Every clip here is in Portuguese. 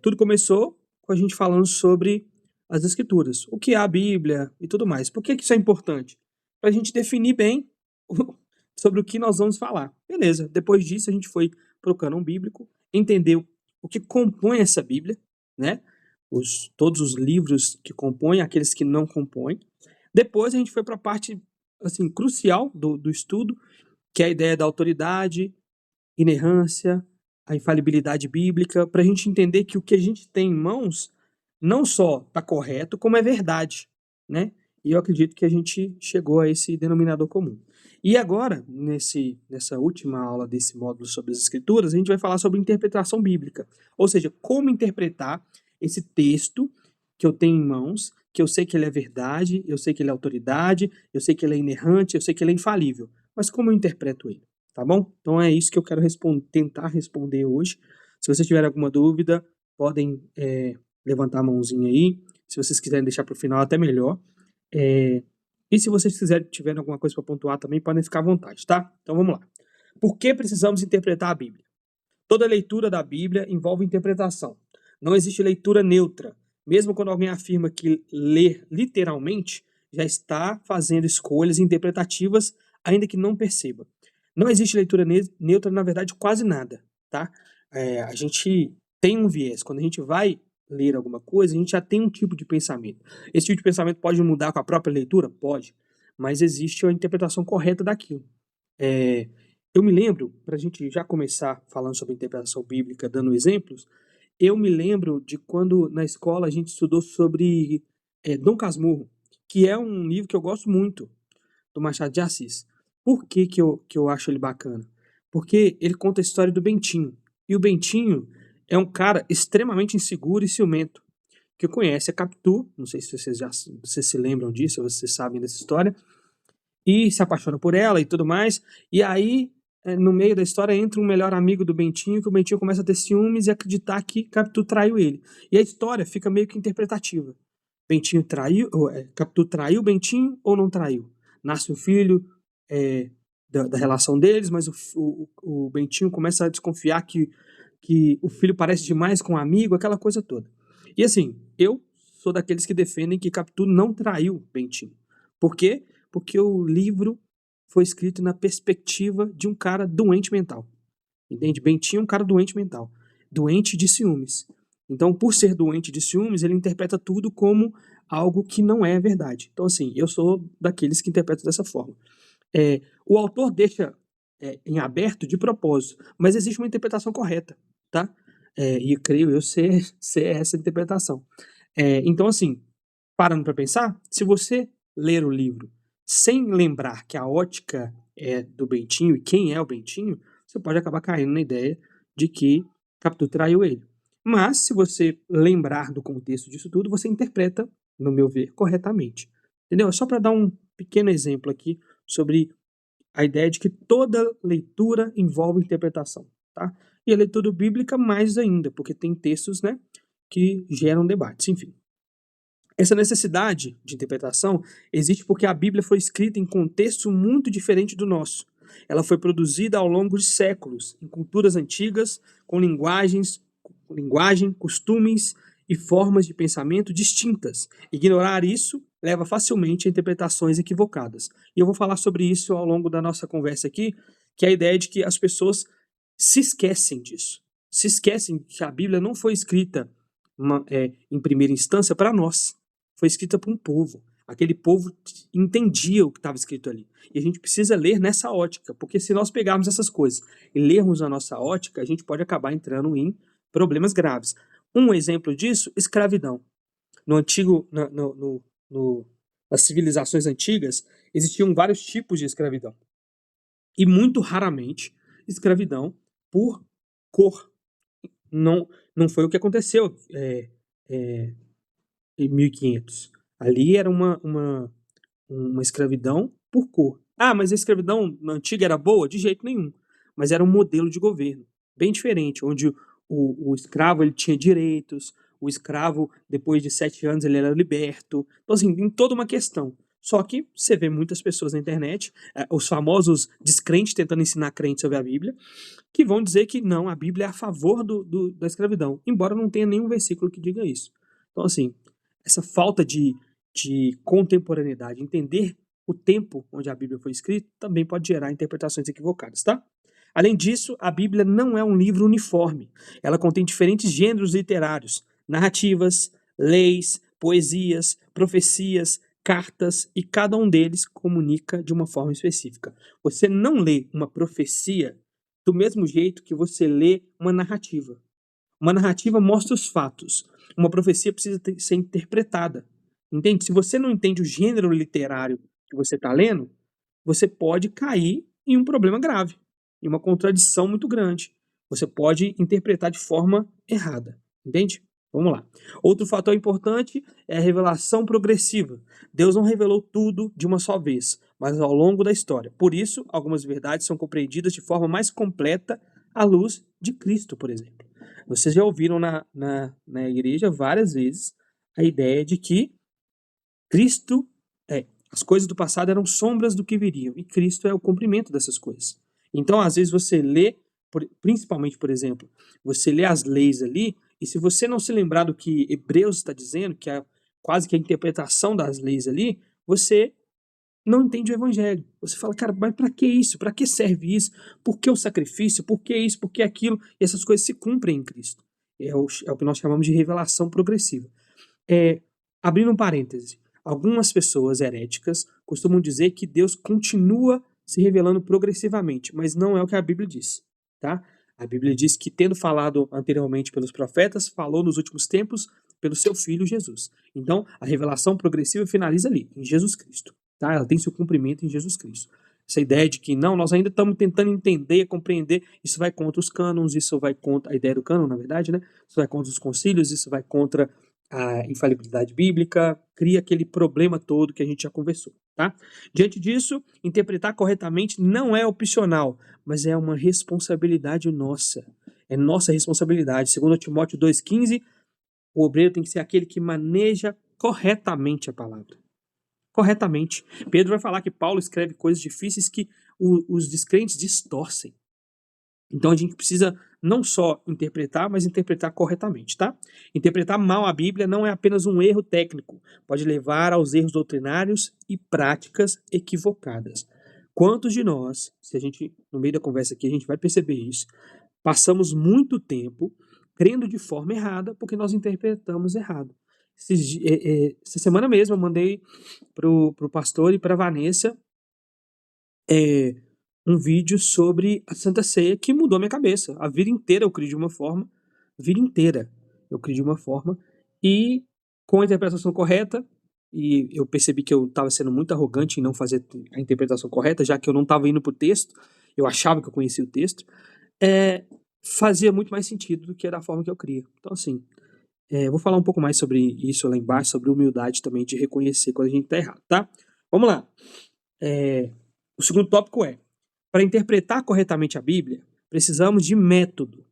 Tudo começou com a gente falando sobre as escrituras, o que é a Bíblia e tudo mais. Por que que isso é importante? Para a gente definir bem sobre o que nós vamos falar. Beleza, depois disso a gente foi para o cânon bíblico, entendeu o que compõe essa Bíblia, né? Todos os livros que compõem, aqueles que não compõem. Depois a gente foi para a parte assim, crucial do estudo, que é a ideia da autoridade, inerrância, a infalibilidade bíblica, para a gente entender que o que a gente tem em mãos não só está correto, como é verdade, né? E eu acredito que a gente chegou a esse denominador comum. E agora, nessa última aula desse módulo sobre as escrituras, a gente vai falar sobre interpretação bíblica, ou seja, como interpretar esse texto que eu tenho em mãos, que eu sei que ele é verdade, eu sei que ele é autoridade, eu sei que ele é inerrante, eu sei que ele é infalível, mas como eu interpreto ele? Tá bom? Então é isso que eu quero tentar responder hoje. Se vocês tiverem alguma dúvida, podem levantar a mãozinha aí. Se vocês quiserem deixar para o final, até melhor. E se vocês tiverem alguma coisa para pontuar também, podem ficar à vontade, tá? Então vamos lá. Por que precisamos interpretar a Bíblia? Toda leitura da Bíblia envolve interpretação. Não existe leitura neutra. Mesmo quando alguém afirma que ler literalmente, já está fazendo escolhas interpretativas, ainda que não perceba. Não existe leitura neutra, na verdade, quase nada, tá? A gente tem um viés. Quando a gente vai ler alguma coisa, a gente já tem um tipo de pensamento. Esse tipo de pensamento pode mudar com a própria leitura? Pode. Mas existe a interpretação correta daquilo. Eu me lembro, para a gente já começar falando sobre interpretação bíblica, dando exemplos, eu me lembro de quando na escola a gente estudou sobre Dom Casmurro, que é um livro que eu gosto muito, do Machado de Assis. Por que que eu acho ele bacana? Porque ele conta a história do Bentinho. E o Bentinho é um cara extremamente inseguro e ciumento, que conhece a Capitu, não sei se vocês se lembram disso, ou vocês sabem dessa história, e se apaixona por ela e tudo mais. E aí, no meio da história, entra um melhor amigo do Bentinho, que o Bentinho começa a ter ciúmes e acreditar que Capitu traiu ele. E a história fica meio que interpretativa. Bentinho traiu, Capitu traiu o Bentinho ou não traiu? Nasce um filho da relação deles, mas o Bentinho começa a desconfiar que o filho parece demais com um amigo, aquela coisa toda. E assim, eu sou daqueles que defendem que Capitu não traiu Bentinho. Por quê? Porque o livro foi escrito na perspectiva de um cara doente mental. Entende? Bentinho é um cara doente mental. Doente de ciúmes. Então, por ser doente de ciúmes, ele interpreta tudo como algo que não é verdade. Então, assim, eu sou daqueles que interpretam dessa forma. O autor deixa em aberto de propósito, mas existe uma interpretação correta, tá? E creio eu ser essa interpretação. Então, assim, parando para pensar, se você ler o livro sem lembrar que a ótica é do Bentinho e quem é o Bentinho, você pode acabar caindo na ideia de que Capitu traiu ele. Mas, se você lembrar do contexto disso tudo, você interpreta, no meu ver, corretamente. Entendeu? É só para dar um pequeno exemplo aqui sobre a ideia de que toda leitura envolve interpretação, tá? E a leitura bíblica mais ainda, porque tem textos, né, que geram debates, enfim. Essa necessidade de interpretação existe porque a Bíblia foi escrita em contexto muito diferente do nosso. Ela foi produzida ao longo de séculos, em culturas antigas, com linguagem, costumes e formas de pensamento distintas. Ignorar isso leva facilmente a interpretações equivocadas. E eu vou falar sobre isso ao longo da nossa conversa aqui, que é a ideia de que as pessoas se esquecem disso. Se esquecem que a Bíblia não foi escrita em primeira instância para nós. Foi escrita para um povo. Aquele povo entendia o que estava escrito ali. E a gente precisa ler nessa ótica, porque se nós pegarmos essas coisas e lermos a nossa ótica, a gente pode acabar entrando em problemas graves. Um exemplo disso, escravidão. No antigo, nas civilizações antigas, existiam vários tipos de escravidão. E muito raramente, escravidão por cor. Não foi o que aconteceu em 1500. Ali era uma escravidão por cor. Ah, mas a escravidão na antiga era boa? De jeito nenhum. Mas era um modelo de governo bem diferente, onde o escravo ele tinha direitos, o escravo, depois de 7 anos, ele era liberto. Então, assim, tem toda uma questão. Só que você vê muitas pessoas na internet, os famosos descrentes tentando ensinar crente sobre a Bíblia, que vão dizer que não, a Bíblia é a favor da escravidão, embora não tenha nenhum versículo que diga isso. Então, assim, essa falta de contemporaneidade, entender o tempo onde a Bíblia foi escrita, também pode gerar interpretações equivocadas, tá? Além disso, a Bíblia não é um livro uniforme. Ela contém diferentes gêneros literários, narrativas, leis, poesias, profecias, cartas, e cada um deles comunica de uma forma específica. Você não lê uma profecia do mesmo jeito que você lê uma narrativa. Uma narrativa mostra os fatos. Uma profecia precisa ser interpretada. Entende? Se você não entende o gênero literário que você está lendo, você pode cair em um problema grave, em uma contradição muito grande. Você pode interpretar de forma errada. Entende? Vamos lá. Outro fator importante é a revelação progressiva. Deus não revelou tudo de uma só vez, mas ao longo da história. Por isso, algumas verdades são compreendidas de forma mais completa à luz de Cristo, por exemplo. Vocês já ouviram na igreja várias vezes a ideia de que Cristo, as coisas do passado eram sombras do que viriam, e Cristo é o cumprimento dessas coisas. Então, às vezes você lê, principalmente, por exemplo, você lê as leis ali, e se você não se lembrar do que Hebreus está dizendo, que é quase que a interpretação das leis ali, você não entende o evangelho. Você fala, cara, mas para que isso? Para que serve isso? Por que o sacrifício? Por que isso? Por que aquilo? E essas coisas se cumprem em Cristo. É o que nós chamamos de revelação progressiva. Abrindo um parêntese, algumas pessoas heréticas costumam dizer que Deus continua se revelando progressivamente, mas não é o que a Bíblia diz, tá? A Bíblia diz que, tendo falado anteriormente pelos profetas, falou nos últimos tempos pelo seu Filho Jesus. Então, a revelação progressiva finaliza ali, em Jesus Cristo, tá? Ela tem seu cumprimento em Jesus Cristo. Essa ideia de que não, nós ainda estamos tentando entender, compreender, isso vai contra os cânons, isso vai contra a ideia do cânon, na verdade, né? Isso vai contra os concílios, isso vai contra a infalibilidade bíblica, cria aquele problema todo que a gente já conversou, tá? Diante disso, interpretar corretamente não é opcional, mas é uma responsabilidade nossa. É nossa responsabilidade. Segundo Timóteo 2,15, o obreiro tem que ser aquele que maneja corretamente a palavra. Corretamente. Pedro vai falar que Paulo escreve coisas difíceis que os descrentes distorcem. Então a gente precisa não só interpretar, mas interpretar corretamente, tá? Interpretar mal a Bíblia não é apenas um erro técnico, pode levar aos erros doutrinários e práticas equivocadas. Quantos de nós, se a gente, no meio da conversa aqui, a gente vai perceber isso, passamos muito tempo crendo de forma errada porque nós interpretamos errado. Essa semana mesmo eu mandei pro pastor e pra Vanessa um vídeo sobre a Santa Ceia que mudou a minha cabeça. A vida inteira eu criei de uma forma, a vida inteira eu criei de uma forma, e com a interpretação correta, e eu percebi que eu estava sendo muito arrogante em não fazer a interpretação correta, já que eu não estava indo para o texto, eu achava que eu conhecia o texto, fazia muito mais sentido do que da forma que eu cria. Então, assim, eu vou falar um pouco mais sobre isso lá embaixo, sobre humildade também, de reconhecer quando a gente está errado, tá? Vamos lá. O segundo tópico é: para interpretar corretamente a Bíblia, precisamos de método.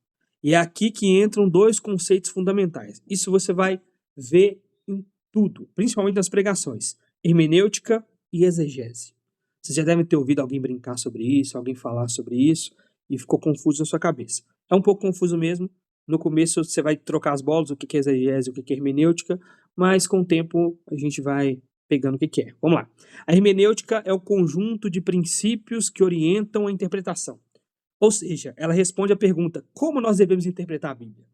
E é aqui que entram dois conceitos fundamentais. Isso você vai ver em tudo, principalmente nas pregações: hermenêutica e exegese. Vocês já devem ter ouvido alguém brincar sobre isso, alguém falar sobre isso, e ficou confuso na sua cabeça. É um pouco confuso mesmo. No começo você vai trocar as bolas, o que é exegese, o que é hermenêutica, mas com o tempo a gente vai pegando o que é. Vamos lá. A hermenêutica é o conjunto de princípios que orientam a interpretação. Ou seja, ela responde à pergunta: como nós devemos interpretar a Bíblia?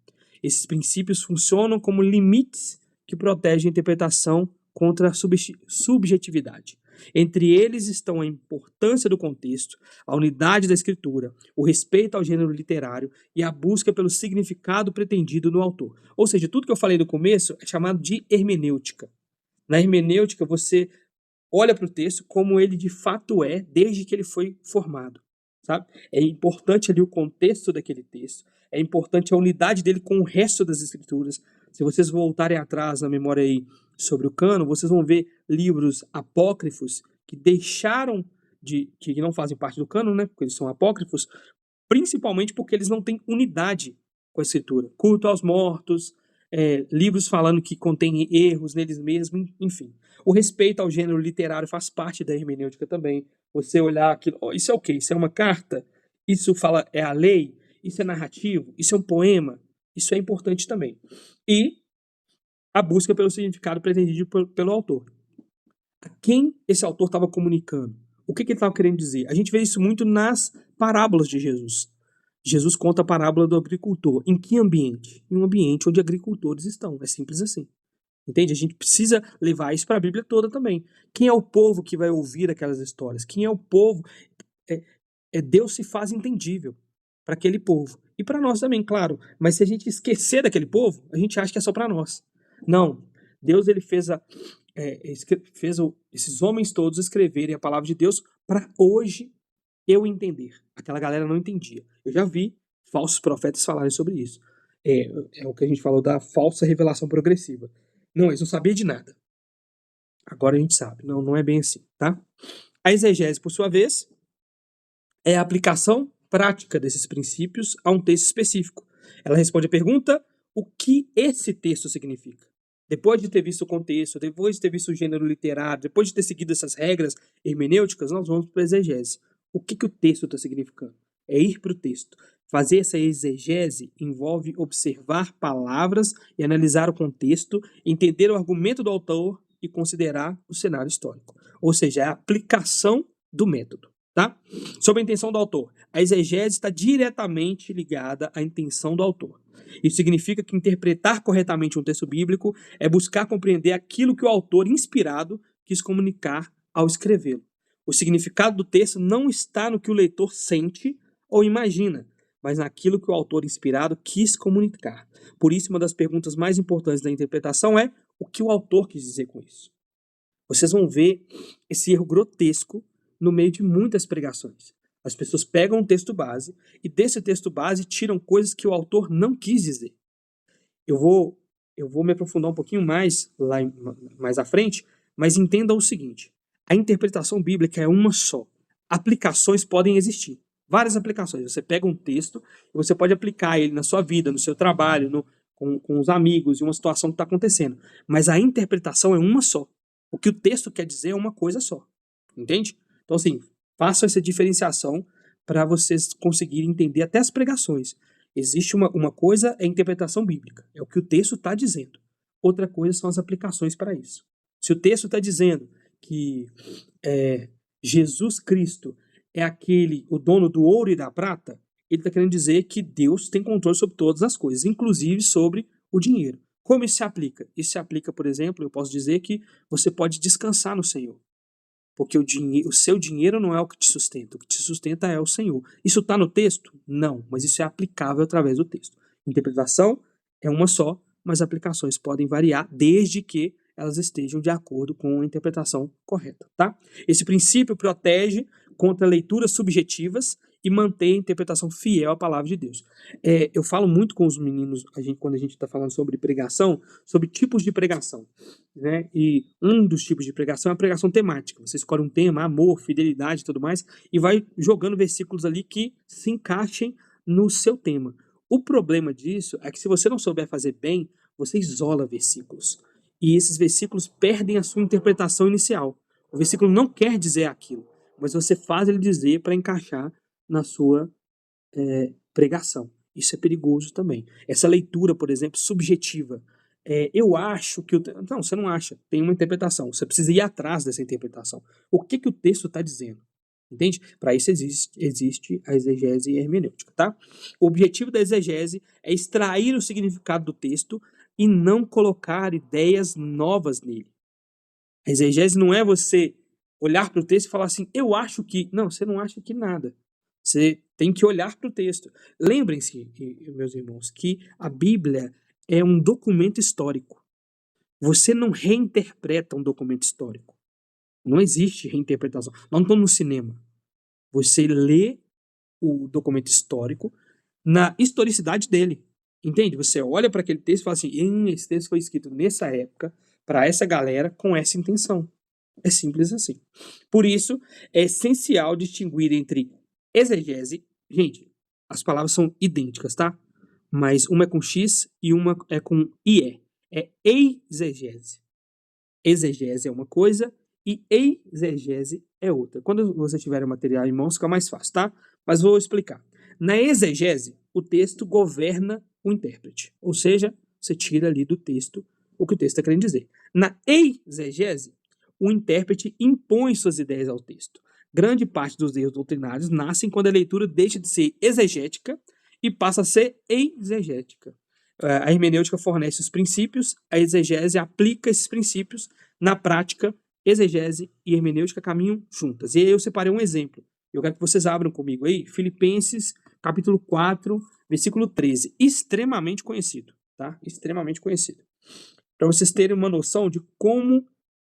Esses princípios funcionam como limites que protegem a interpretação contra a subjetividade. Entre eles estão a importância do contexto, a unidade da escritura, o respeito ao gênero literário e a busca pelo significado pretendido no autor. Ou seja, tudo que eu falei no começo é chamado de hermenêutica. Na hermenêutica, você olha para o texto como ele de fato é, desde que ele foi formado, sabe? É importante ali o contexto daquele texto, é importante a unidade dele com o resto das escrituras. Se vocês voltarem atrás na memória aí sobre o cânon, vocês vão ver livros apócrifos que deixaram que não fazem parte do cânon, né? Porque eles são apócrifos, principalmente porque eles não têm unidade com a escritura. Culto aos mortos, livros falando que contêm erros neles mesmos, enfim. O respeito ao gênero literário faz parte da hermenêutica também. Você olhar aquilo, oh, isso é o quê? Isso é uma carta? Isso é a lei? Isso é narrativo? Isso é um poema? Isso é importante também. E a busca pelo significado pretendido pelo autor. A quem esse autor estava comunicando? O que ele estava querendo dizer? A gente vê isso muito nas parábolas de Jesus. Jesus conta a parábola do agricultor. Em que ambiente? Em um ambiente onde agricultores estão. É simples assim. Entende? A gente precisa levar isso para a Bíblia toda também. Quem é o povo que vai ouvir aquelas histórias? Quem é o povo? Deus se faz entendível para aquele povo. E para nós também, claro. Mas se a gente esquecer daquele povo, a gente acha que é só para nós. Não. Deus ele fez esses homens todos escreverem a palavra de Deus para hoje eu entender. Aquela galera não entendia. Eu já vi falsos profetas falarem sobre isso. É o que a gente falou da falsa revelação progressiva. Não, eles não sabiam de nada. Agora a gente sabe. Não, não é bem assim, tá? A exegese, por sua vez, é a aplicação prática desses princípios a um texto específico. Ela responde a pergunta: o que esse texto significa? Depois de ter visto o contexto, depois de ter visto o gênero literário, depois de ter seguido essas regras hermenêuticas, nós vamos para a exegese. O que o texto está significando? É ir para o texto. Fazer essa exegese envolve observar palavras e analisar o contexto, entender o argumento do autor e considerar o cenário histórico. Ou seja, é a aplicação do método. Tá? Sobre a intenção do autor. A exegese está diretamente ligada à intenção do autor. Isso significa que interpretar corretamente um texto bíblico é buscar compreender aquilo que o autor inspirado quis comunicar ao escrevê-lo. O significado do texto não está no que o leitor sente ou imagina, mas naquilo que o autor inspirado quis comunicar. Por isso, uma das perguntas mais importantes da interpretação é: o que o autor quis dizer com isso? Vocês vão ver esse erro grotesco no meio de muitas pregações. As pessoas pegam um texto base e desse texto base tiram coisas que o autor não quis dizer. Eu vou me aprofundar um pouquinho mais mais à frente, mas entenda o seguinte: a interpretação bíblica é uma só. Aplicações podem existir. Várias aplicações. Você pega um texto e você pode aplicar ele na sua vida, no seu trabalho, com os amigos, em uma situação que está acontecendo. Mas a interpretação é uma só. O que o texto quer dizer é uma coisa só. Entende? Então, assim, façam essa diferenciação para vocês conseguirem entender até as pregações. Existe uma coisa, é a interpretação bíblica, é o que o texto está dizendo. Outra coisa são as aplicações para isso. Se o texto está dizendo que Jesus Cristo é o dono do ouro e da prata, ele está querendo dizer que Deus tem controle sobre todas as coisas, inclusive sobre o dinheiro. Como isso se aplica? Isso se aplica, por exemplo, eu posso dizer que você pode descansar no Senhor. Porque o seu dinheiro não é o que te sustenta. O que te sustenta é o Senhor. Isso está no texto? Não, mas isso é aplicável através do texto. Interpretação é uma só, mas aplicações podem variar desde que elas estejam de acordo com a interpretação correta, tá? Esse princípio protege contra leituras subjetivas e mantém a interpretação fiel à palavra de Deus. Eu falo muito com os meninos, quando a gente está falando sobre pregação, sobre tipos de pregação, né? E um dos tipos de pregação é a pregação temática. Você escolhe um tema, amor, fidelidade e tudo mais, e vai jogando versículos ali que se encaixem no seu tema. O problema disso é que se você não souber fazer bem, você isola versículos. E esses versículos perdem a sua interpretação inicial. O versículo não quer dizer aquilo, mas você faz ele dizer para encaixar na sua pregação. Isso é perigoso também. Essa leitura, por exemplo, subjetiva. Eu acho que... Não, você não acha. Tem uma interpretação. Você precisa ir atrás dessa interpretação. O que o texto está dizendo? Entende? Para isso existe a exegese hermenêutica, tá? O objetivo da exegese é extrair o significado do texto e não colocar ideias novas nele. A exegese não é você olhar para o texto e falar assim, eu acho que... Não, você não acha que nada. Você tem que olhar para o texto. Lembrem-se, meus irmãos, que a Bíblia é um documento histórico. Você não reinterpreta um documento histórico. Não existe reinterpretação. Nós não estamos no cinema. Você lê o documento histórico na historicidade dele. Entende? Você olha para aquele texto e fala assim, esse texto foi escrito nessa época, para essa galera, com essa intenção. É simples assim. Por isso, é essencial distinguir entre exegese... Gente, as palavras são idênticas, tá? mas uma é com X e uma é com IE. É exegese. Exegese é uma coisa e exegese é outra. Quando você tiver o material em mãos, fica mais fácil, tá? Mas vou explicar. Na exegese, o texto governa o intérprete, ou seja, você tira ali do texto o que o texto está querendo dizer. Na exegese, o intérprete impõe suas ideias ao texto. Grande parte dos erros doutrinários nascem quando a leitura deixa de ser exegética e passa a ser exegética. A hermenêutica fornece os princípios, a exegese aplica esses princípios. Na prática, exegese e hermenêutica caminham juntas. E aí eu separei um exemplo. Eu quero que vocês abram comigo aí, Filipenses, capítulo 4, versículo 13. Extremamente conhecido, tá? Extremamente conhecido. Para vocês terem uma noção de como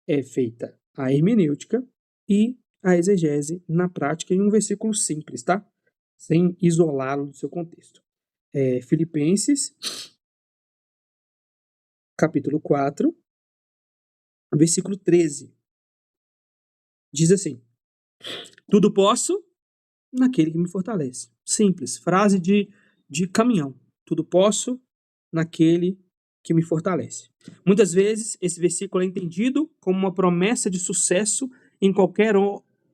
é feita a hermenêutica e a exegese na prática em um versículo simples, tá? Sem isolá-lo do seu contexto. Filipenses, capítulo 4, versículo 13. Diz assim: tudo posso naquele que me fortalece. Simples, frase de caminhão. Tudo posso naquele que me fortalece. Muitas vezes, esse versículo é entendido como uma promessa de sucesso em qualquer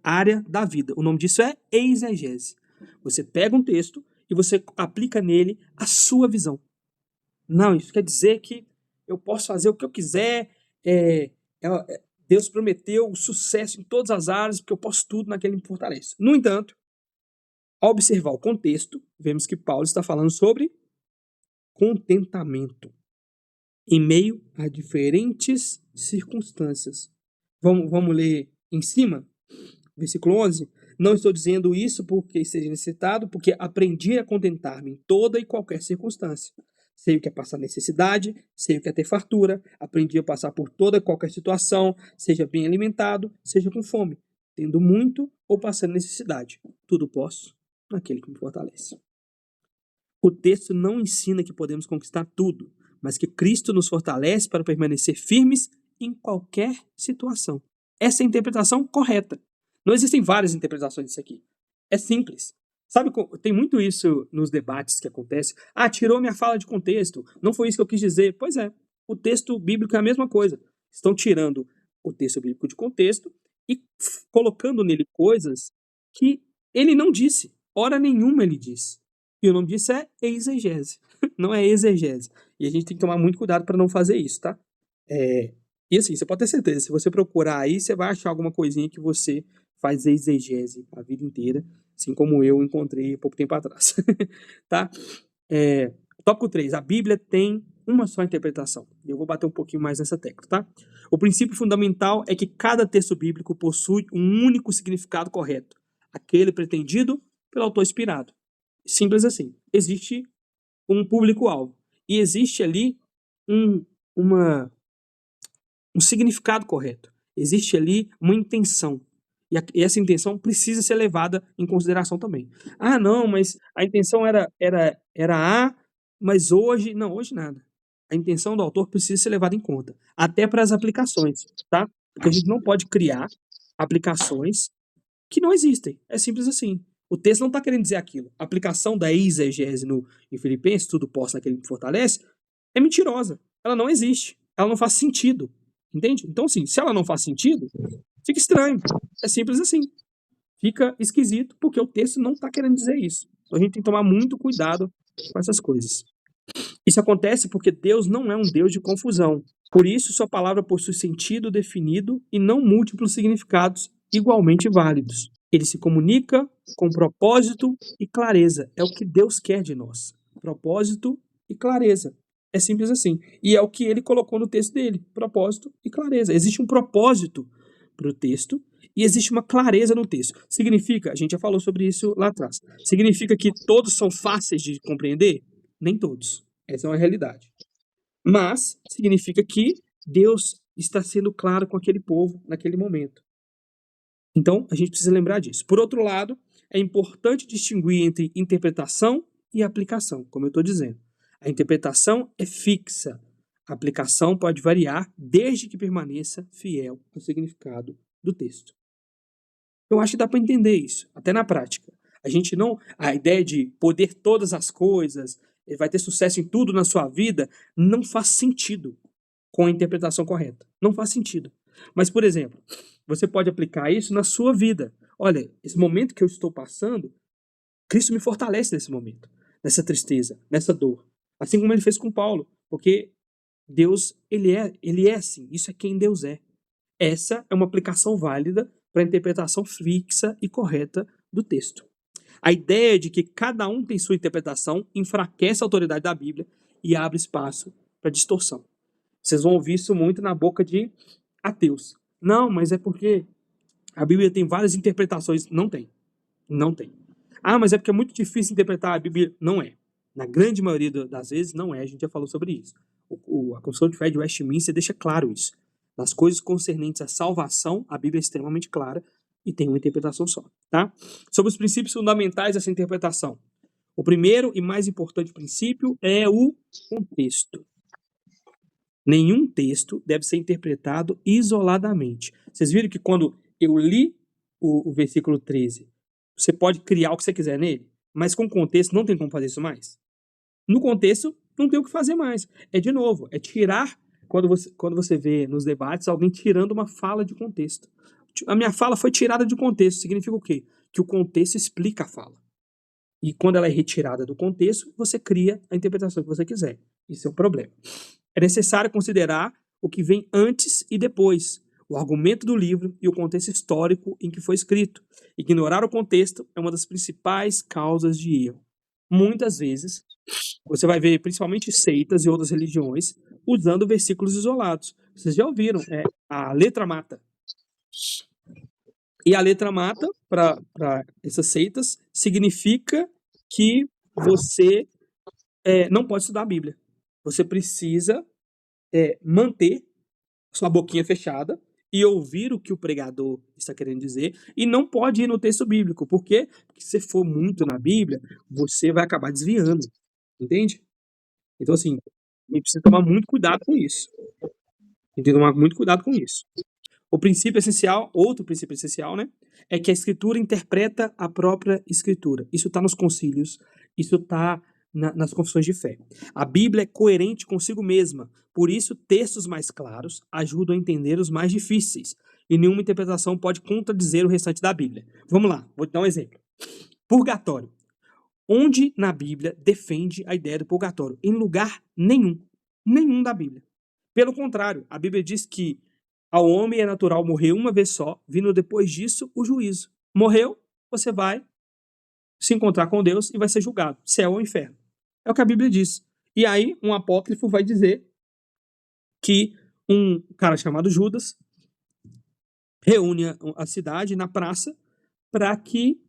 área da vida. O nome disso é exegese. Você pega um texto e você aplica nele a sua visão. Não, isso quer dizer que eu posso fazer o que eu quiser, Deus prometeu sucesso em todas as áreas, porque eu posso tudo naquele que me fortalece. No entanto, ao observar o contexto, vemos que Paulo está falando sobre contentamento em meio a diferentes circunstâncias. Vamos ler em cima? Versículo 11. Não estou dizendo isso porque esteja necessitado, porque aprendi a contentar-me em toda e qualquer circunstância. Sei o que é passar necessidade, sei o que é ter fartura, aprendi a passar por toda e qualquer situação, seja bem alimentado, seja com fome, tendo muito ou passando necessidade. Tudo posso naquele que me fortalece. O texto não ensina que podemos conquistar tudo, mas que Cristo nos fortalece para permanecer firmes em qualquer situação. Essa é a interpretação correta. Não existem várias interpretações disso aqui. É simples. Sabe, tem muito isso nos debates que acontecem. Ah, tirou minha fala de contexto. Não foi isso que eu quis dizer. Pois é, o texto bíblico é a mesma coisa. Estão tirando o texto bíblico de contexto e colocando nele coisas que ele não disse. Hora nenhuma ele disse. E o nome disso é exegese, não é exegese. E a gente tem que tomar muito cuidado para não fazer isso, tá? E assim, você pode ter certeza, se você procurar aí, você vai achar alguma coisinha que você faz exegese a vida inteira, assim como eu encontrei pouco tempo atrás, tá? Tópico 3, a Bíblia tem uma só interpretação. Eu vou bater um pouquinho mais nessa tecla, tá? O princípio fundamental é que cada texto bíblico possui um único significado correto, aquele pretendido pelo autor inspirado. Simples assim. Existe um público-alvo. E existe ali um significado correto. Existe ali uma intenção. E essa intenção precisa ser levada em consideração também. Ah, não, mas a intenção era A, mas hoje... Não, hoje nada. A intenção do autor precisa ser levada em conta. Até para as aplicações, tá? Porque a gente não pode criar aplicações que não existem. É simples assim. O texto não está querendo dizer aquilo. A aplicação da exegese em Filipenses, tudo posso naquele que me fortalece, é mentirosa. Ela não existe. Ela não faz sentido. Entende? Então, assim, se ela não faz sentido, fica estranho. É simples assim. Fica esquisito, porque o texto não está querendo dizer isso. Então, a gente tem que tomar muito cuidado com essas coisas. Isso acontece porque Deus não é um Deus de confusão. Por isso, sua palavra possui sentido definido e não múltiplos significados igualmente válidos. Ele se comunica com propósito e clareza. É o que Deus quer de nós. Propósito e clareza. É simples assim. E é o que ele colocou no texto dele. Propósito e clareza. Existe um propósito para o texto e existe uma clareza no texto. Significa, a gente já falou sobre isso lá atrás, significa que todos são fáceis de compreender? Nem todos. Essa é uma realidade. Mas significa que Deus está sendo claro com aquele povo naquele momento. Então, a gente precisa lembrar disso. Por outro lado, é importante distinguir entre interpretação e aplicação, como eu estou dizendo. A interpretação é fixa. A aplicação pode variar desde que permaneça fiel ao significado do texto. Eu acho que dá para entender isso, até na prática. A ideia de poder todas as coisas, ele vai ter sucesso em tudo na sua vida, não faz sentido com a interpretação correta. Não faz sentido. Mas, por exemplo, você pode aplicar isso na sua vida. Olha, esse momento que eu estou passando, Cristo me fortalece nesse momento, nessa tristeza, nessa dor. Assim como ele fez com Paulo, porque Deus, ele é assim, isso é quem Deus é. Essa é uma aplicação válida para a interpretação fixa e correta do texto. A ideia de que cada um tem sua interpretação enfraquece a autoridade da Bíblia e abre espaço para distorção. Vocês vão ouvir isso muito na boca de ateus. Não, mas é porque a Bíblia tem várias interpretações. Não tem. Não tem. Ah, mas é porque é muito difícil interpretar a Bíblia. Não é. Na grande maioria das vezes, não é. A gente já falou sobre isso. A Confissão de Fé de Westminster deixa claro isso. Nas coisas concernentes à salvação, a Bíblia é extremamente clara e tem uma interpretação só. Tá? Sobre os princípios fundamentais dessa interpretação. O primeiro e mais importante princípio é o contexto. Nenhum texto deve ser interpretado isoladamente. Vocês viram que quando eu li o versículo 13, você pode criar o que você quiser nele, mas com contexto não tem como fazer isso mais? No contexto, não tem o que fazer mais. É de novo, é tirar, quando você vê nos debates alguém tirando uma fala de contexto. A minha fala foi tirada de contexto, significa o quê? Que o contexto explica a fala. E quando ela é retirada do contexto, você cria a interpretação que você quiser. Isso é um problema. É necessário considerar o que vem antes e depois, o argumento do livro e o contexto histórico em que foi escrito. Ignorar o contexto é uma das principais causas de erro. Muitas vezes, você vai ver principalmente seitas e outras religiões usando versículos isolados. Vocês já ouviram, a letra mata. E a letra mata, para essas seitas, significa que você não pode estudar a Bíblia. Você precisa manter sua boquinha fechada e ouvir o que o pregador está querendo dizer, e não pode ir no texto bíblico. Por quê? Porque se for muito na Bíblia, você vai acabar desviando. Entende? Então, assim, a gente precisa tomar muito cuidado com isso. Tem que tomar muito cuidado com isso. O princípio essencial, outro princípio essencial, né, é que a Escritura interpreta a própria Escritura. Isso está nos concílios, isso está nas confissões de fé. A Bíblia é coerente consigo mesma, por isso textos mais claros ajudam a entender os mais difíceis, e nenhuma interpretação pode contradizer o restante da Bíblia. Vamos lá, vou te dar um exemplo. Purgatório. Onde na Bíblia defende a ideia do purgatório? Em lugar nenhum. Nenhum da Bíblia. Pelo contrário, a Bíblia diz que ao homem é natural morrer uma vez só, vindo depois disso o juízo. Morreu, você vai se encontrar com Deus e vai ser julgado, céu ou inferno. É o que a Bíblia diz. E aí, um apócrifo vai dizer que um cara chamado Judas reúne a cidade na praça para que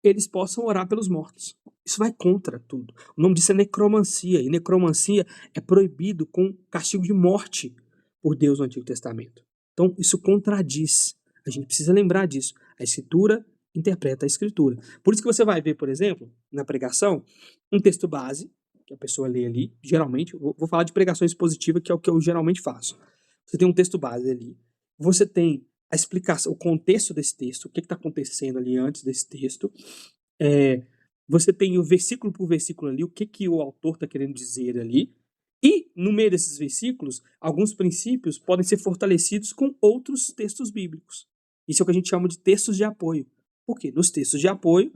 eles possam orar pelos mortos. Isso vai contra tudo. O nome disso é necromancia, e necromancia é proibido com castigo de morte por Deus no Antigo Testamento. Então, isso contradiz. A gente precisa lembrar disso. A Escritura interpreta a Escritura. Por isso que você vai ver, por exemplo, na pregação, um texto base, que a pessoa lê ali, geralmente, vou falar de pregação expositiva, que é o que eu geralmente faço. Você tem um texto base ali. Você tem a explicação, o contexto desse texto, o que está acontecendo ali antes desse texto. Você tem o versículo por versículo ali, o que o autor está querendo dizer ali. E, no meio desses versículos, alguns princípios podem ser fortalecidos com outros textos bíblicos. Isso é o que a gente chama de textos de apoio. Por quê? Nos textos de apoio,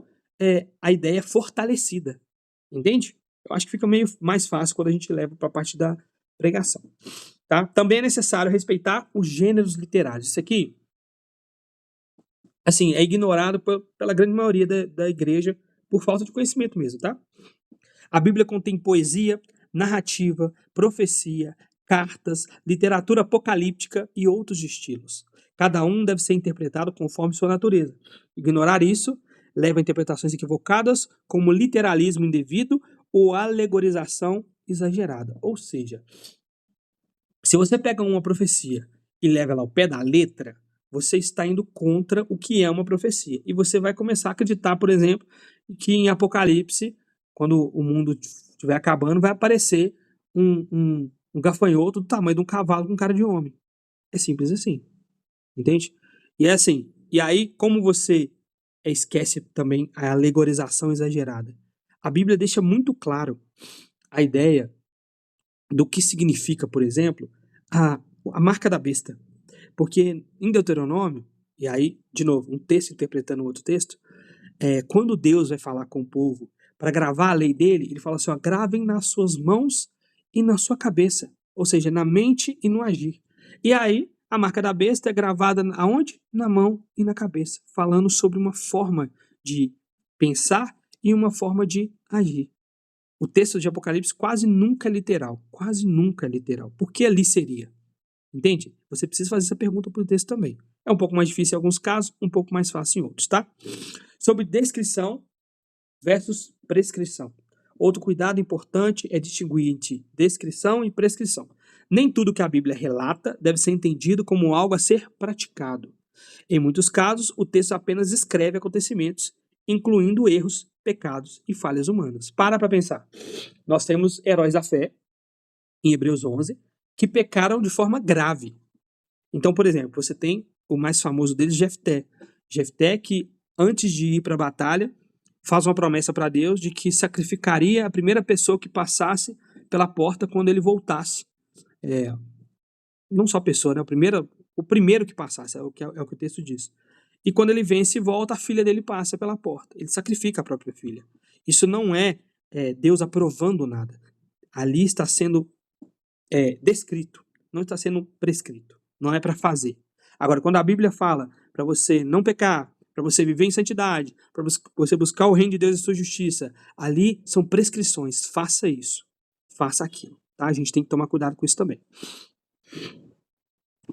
a ideia é fortalecida. Entende? Eu acho que fica meio mais fácil quando a gente leva para a parte da pregação. Tá? Também é necessário respeitar os gêneros literários. Isso aqui, assim, é ignorado pela grande maioria da igreja por falta de conhecimento mesmo, tá? A Bíblia contém poesia, narrativa, profecia, cartas, literatura apocalíptica e outros estilos. Cada um deve ser interpretado conforme sua natureza. Ignorar isso leva a interpretações equivocadas, como literalismo indevido ou alegorização exagerada. Ou seja, se você pega uma profecia e leva ela ao pé da letra, você está indo contra o que é uma profecia. E você vai começar a acreditar, por exemplo, que em Apocalipse, quando o mundo estiver acabando, vai aparecer um gafanhoto do tamanho de um cavalo com cara de homem. É simples assim. Entende? E é assim. E aí, como você esquece também a alegorização exagerada? A Bíblia deixa muito claro a ideia do que significa, por exemplo, a marca da besta. Porque em Deuteronômio, e aí, de novo, um texto interpretando outro texto, quando Deus vai falar com o povo para gravar a lei dele, ele fala assim, ó, gravem nas suas mãos e na sua cabeça, ou seja, na mente e no agir. E aí, a marca da besta é gravada aonde? Na mão e na cabeça, falando sobre uma forma de pensar e uma forma de agir. O texto de Apocalipse quase nunca é literal, quase nunca é literal. Por que ali seria? Entende? Você precisa fazer essa pergunta para o texto também. É um pouco mais difícil em alguns casos, um pouco mais fácil em outros, tá? Sobre descrição versus prescrição. Outro cuidado importante é distinguir entre descrição e prescrição. Nem tudo que a Bíblia relata deve ser entendido como algo a ser praticado. Em muitos casos, o texto apenas descreve acontecimentos, incluindo erros, pecados e falhas humanas. Para pensar. Nós temos heróis da fé, em Hebreus 11, que pecaram de forma grave. Então, por exemplo, você tem o mais famoso deles, Jefté. Jefté que, antes de ir para a batalha, faz uma promessa para Deus de que sacrificaria a primeira pessoa que passasse pela porta quando ele voltasse. Não só a pessoa, né? O primeiro que passasse, é o que o texto diz. E quando ele vence e volta, a filha dele passa pela porta. Ele sacrifica a própria filha. Isso não é Deus aprovando nada. Ali está sendo descrito, não está sendo prescrito. Não é para fazer. Agora, quando a Bíblia fala para você não pecar, para você viver em santidade, para você buscar o reino de Deus e sua justiça, ali são prescrições. Faça isso, faça aquilo. Tá? A gente tem que tomar cuidado com isso também.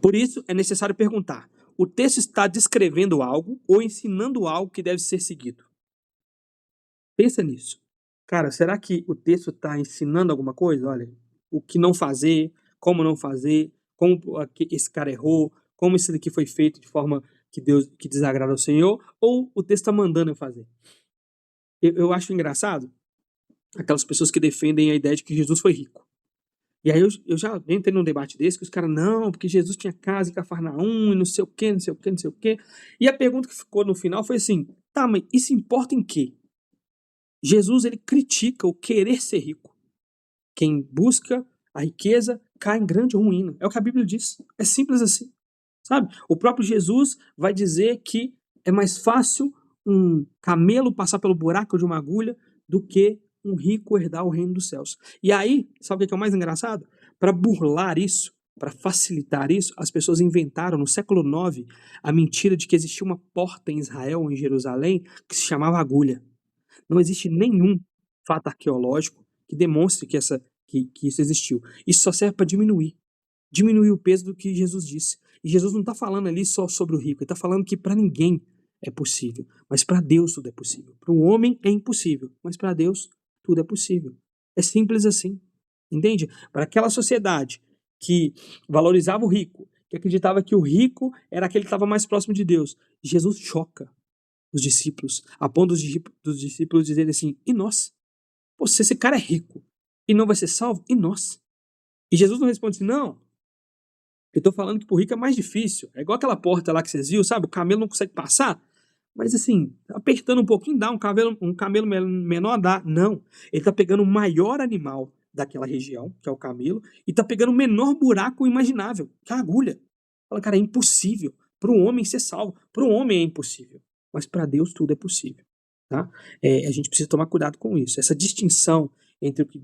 Por isso, é necessário perguntar: o texto está descrevendo algo ou ensinando algo que deve ser seguido? Pensa nisso. Cara, será que o texto está ensinando alguma coisa? Olha, o que não fazer, como esse cara errou, como isso daqui foi feito de forma que desagrada ao Senhor, ou o texto está mandando eu fazer? Eu acho engraçado aquelas pessoas que defendem a ideia de que Jesus foi rico. E aí eu já entrei num debate desse que os caras, não, porque Jesus tinha casa em Cafarnaum e não sei o quê, não sei o quê, não sei o quê. E a pergunta que ficou no final foi assim, tá, mas isso importa em quê? Jesus, ele critica o querer ser rico. Quem busca a riqueza cai em grande ruína. É o que a Bíblia diz. É simples assim. Sabe? O próprio Jesus vai dizer que é mais fácil um camelo passar pelo buraco de uma agulha do que um rico herdar o reino dos céus. E aí, sabe o que é o mais engraçado? Para burlar isso, para facilitar isso, as pessoas inventaram no século IX a mentira de que existia uma porta em Israel, em Jerusalém, que se chamava agulha. Não existe nenhum fato arqueológico que demonstre que isso existiu. Isso só serve para diminuir o peso do que Jesus disse. E Jesus não está falando ali só sobre o rico, ele está falando que para ninguém é possível, mas para Deus tudo é possível. Para o homem é impossível, mas para Deus tudo é possível. É simples assim, entende? Para aquela sociedade que valorizava o rico, que acreditava que o rico era aquele que estava mais próximo de Deus, Jesus choca os discípulos, a ponto dos discípulos dizerem assim, e nós? Pô, se esse cara é rico e não vai ser salvo, e nós? E Jesus não responde assim, não, eu tô falando que pro rico é mais difícil. É igual aquela porta lá que vocês viram, sabe? O camelo não consegue passar. Mas assim, apertando um pouquinho dá, um camelo menor dá. Não. Ele tá pegando o maior animal daquela região, que é o camelo, e tá pegando o menor buraco imaginável, que é a agulha. Fala, cara, é impossível. Para um homem ser salvo. Para um homem é impossível. Mas para Deus tudo é possível. Tá? A gente precisa tomar cuidado com isso. Essa distinção entre o que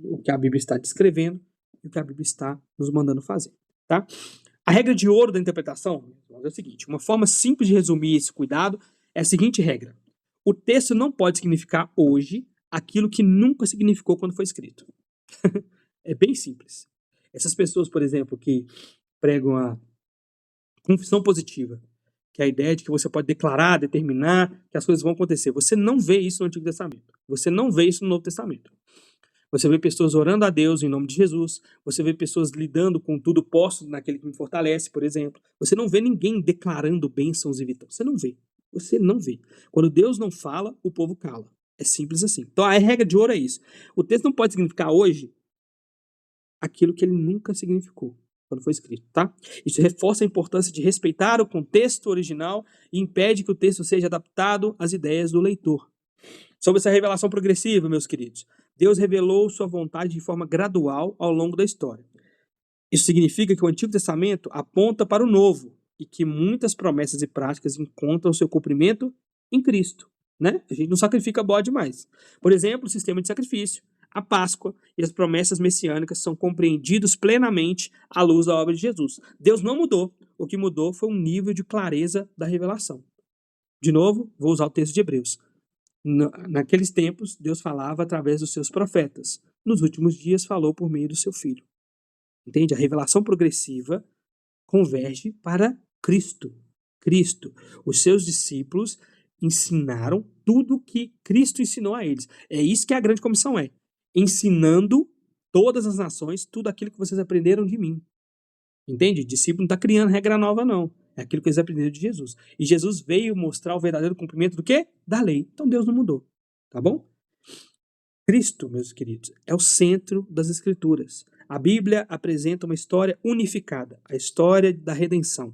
o que a Bíblia está descrevendo e o que a Bíblia está nos mandando fazer, tá? A regra de ouro da interpretação é o seguinte, uma forma simples de resumir esse cuidado é a seguinte regra: o texto não pode significar hoje aquilo que nunca significou quando foi escrito. É bem simples. Essas pessoas, por exemplo, que pregam a confissão positiva, que é a ideia de que você pode declarar, determinar que as coisas vão acontecer. Você não vê isso no Antigo Testamento. Você não vê isso no Novo Testamento. Você vê pessoas orando a Deus em nome de Jesus. Você vê pessoas lidando com tudo posto naquele que me fortalece, por exemplo. Você não vê ninguém declarando bênçãos e vitórias. Você não vê. Você não vê. Quando Deus não fala, o povo cala. É simples assim. Então a regra de ouro é isso. O texto não pode significar hoje aquilo que ele nunca significou quando foi escrito, tá? Isso reforça a importância de respeitar o contexto original e impede que o texto seja adaptado às ideias do leitor. Sobre essa revelação progressiva, meus queridos, Deus revelou sua vontade de forma gradual ao longo da história. Isso significa que o Antigo Testamento aponta para o Novo e que muitas promessas e práticas encontram seu cumprimento em Cristo, né? A gente não sacrifica bode mais. Por exemplo, o sistema de sacrifício, a Páscoa e as promessas messiânicas são compreendidos plenamente à luz da obra de Jesus. Deus não mudou. O que mudou foi um nível de clareza da revelação. De novo, vou usar o texto de Hebreus. Naqueles tempos, Deus falava através dos seus profetas. Nos últimos dias, falou por meio do seu Filho. Entende? A revelação progressiva converge para Cristo. Cristo. Os seus discípulos ensinaram tudo o que Cristo ensinou a eles. É isso que a grande comissão é. Ensinando todas as nações tudo aquilo que vocês aprenderam de mim. Entende? O discípulo não está criando regra nova, não. É aquilo que eles aprenderam de Jesus. E Jesus veio mostrar o verdadeiro cumprimento do quê? Da lei. Então Deus não mudou. Tá bom? Cristo, meus queridos, é o centro das Escrituras. A Bíblia apresenta uma história unificada, a história da redenção.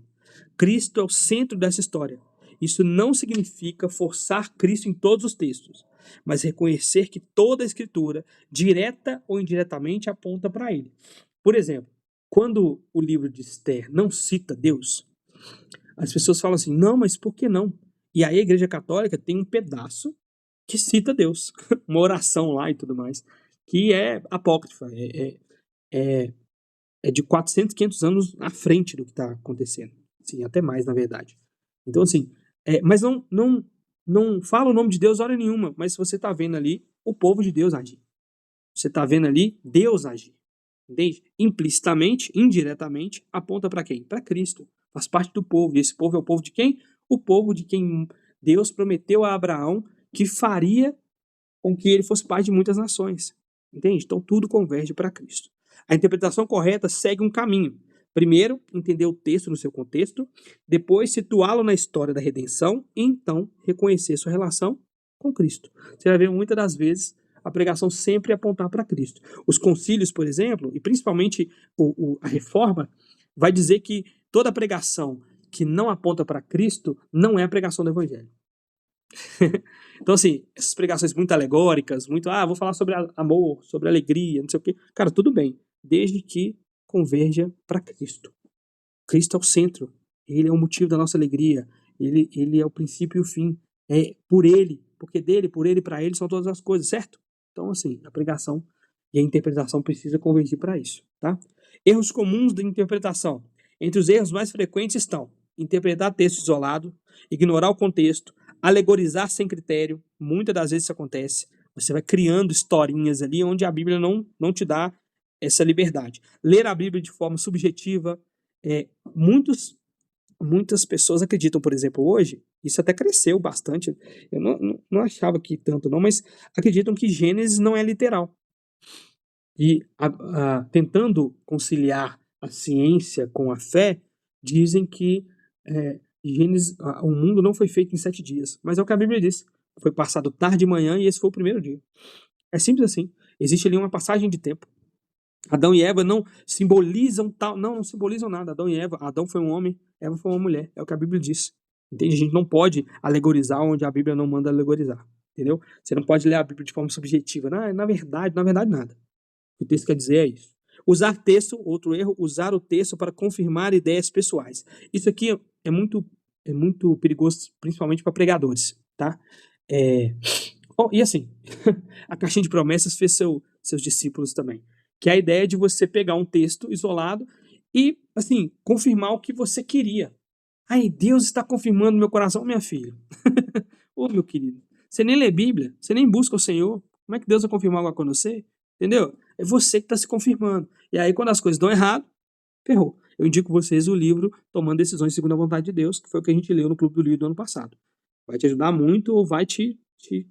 Cristo é o centro dessa história. Isso não significa forçar Cristo em todos os textos, mas reconhecer que toda a Escritura, direta ou indiretamente, aponta para Ele. Por exemplo, quando o livro de Esther não cita Deus, as pessoas falam assim, não, mas por que não? E aí a Igreja Católica tem um pedaço que cita Deus, uma oração lá e tudo mais, que é apócrifa, é de 400, 500 anos à frente do que está acontecendo. Sim, até mais, na verdade. Então, assim, mas não fala o nome de Deus hora nenhuma, mas você está vendo ali o povo de Deus agir. Você está vendo ali Deus agir. Entende? Implicitamente, indiretamente, aponta para quem? Para Cristo. Faz parte do povo. E esse povo é o povo de quem? O povo de quem Deus prometeu a Abraão que faria com que ele fosse pai de muitas nações. Entende? Então tudo converge para Cristo. A interpretação correta segue um caminho. Primeiro, entender o texto no seu contexto, depois situá-lo na história da redenção e então reconhecer sua relação com Cristo. Você vai ver muitas das vezes a pregação sempre apontar para Cristo. Os concílios, por exemplo, e principalmente a reforma, vai dizer que toda pregação que não aponta para Cristo não é a pregação do evangelho. Então, assim, essas pregações muito alegóricas, muito, vou falar sobre amor, sobre alegria, não sei o quê. Cara, tudo bem, desde que converja para Cristo. Cristo é o centro, ele é o motivo da nossa alegria, ele é o princípio e o fim. É por ele, porque dele, por ele, para ele são todas as coisas, certo? Então, assim, a pregação e a interpretação precisa convergir para isso, tá? Erros comuns da interpretação. Entre os erros mais frequentes estão interpretar texto isolado, ignorar o contexto, alegorizar sem critério. Muitas das vezes isso acontece. Você vai criando historinhas ali onde a Bíblia não te dá essa liberdade. Ler a Bíblia de forma subjetiva. Muitas pessoas acreditam, por exemplo, hoje, isso até cresceu bastante, eu não achava que tanto não, mas acreditam que Gênesis não é literal. E tentando conciliar a ciência com a fé, dizem que Gênesis, o mundo não foi feito em 7 dias, mas é o que a Bíblia diz. Foi passado tarde e manhã e esse foi o primeiro dia. É simples assim. Existe ali uma passagem de tempo. Adão e Eva não simbolizam não simbolizam nada. Adão foi um homem, Eva foi uma mulher. É o que a Bíblia diz. Entende? A gente não pode alegorizar onde a Bíblia não manda alegorizar. Entendeu? Você não pode ler a Bíblia de forma subjetiva. Na verdade, nada. O que o texto quer dizer é isso. Usar texto, outro erro, usar o texto para confirmar ideias pessoais. Isso aqui é muito perigoso, principalmente para pregadores, tá? E assim, a caixinha de promessas fez seus discípulos também. Que é a ideia de você pegar um texto isolado e, assim, confirmar o que você queria. Aí, Deus está confirmando no meu coração, minha filha. Ô, meu querido, você nem lê Bíblia, você nem busca o Senhor. Como é que Deus vai confirmar algo com você? Entendeu? É você que está se confirmando. E aí, quando as coisas dão errado, ferrou. Eu indico vocês o livro Tomando Decisões Segundo a Vontade de Deus, que foi o que a gente leu no Clube do Livro do ano passado. Vai te ajudar muito ou vai te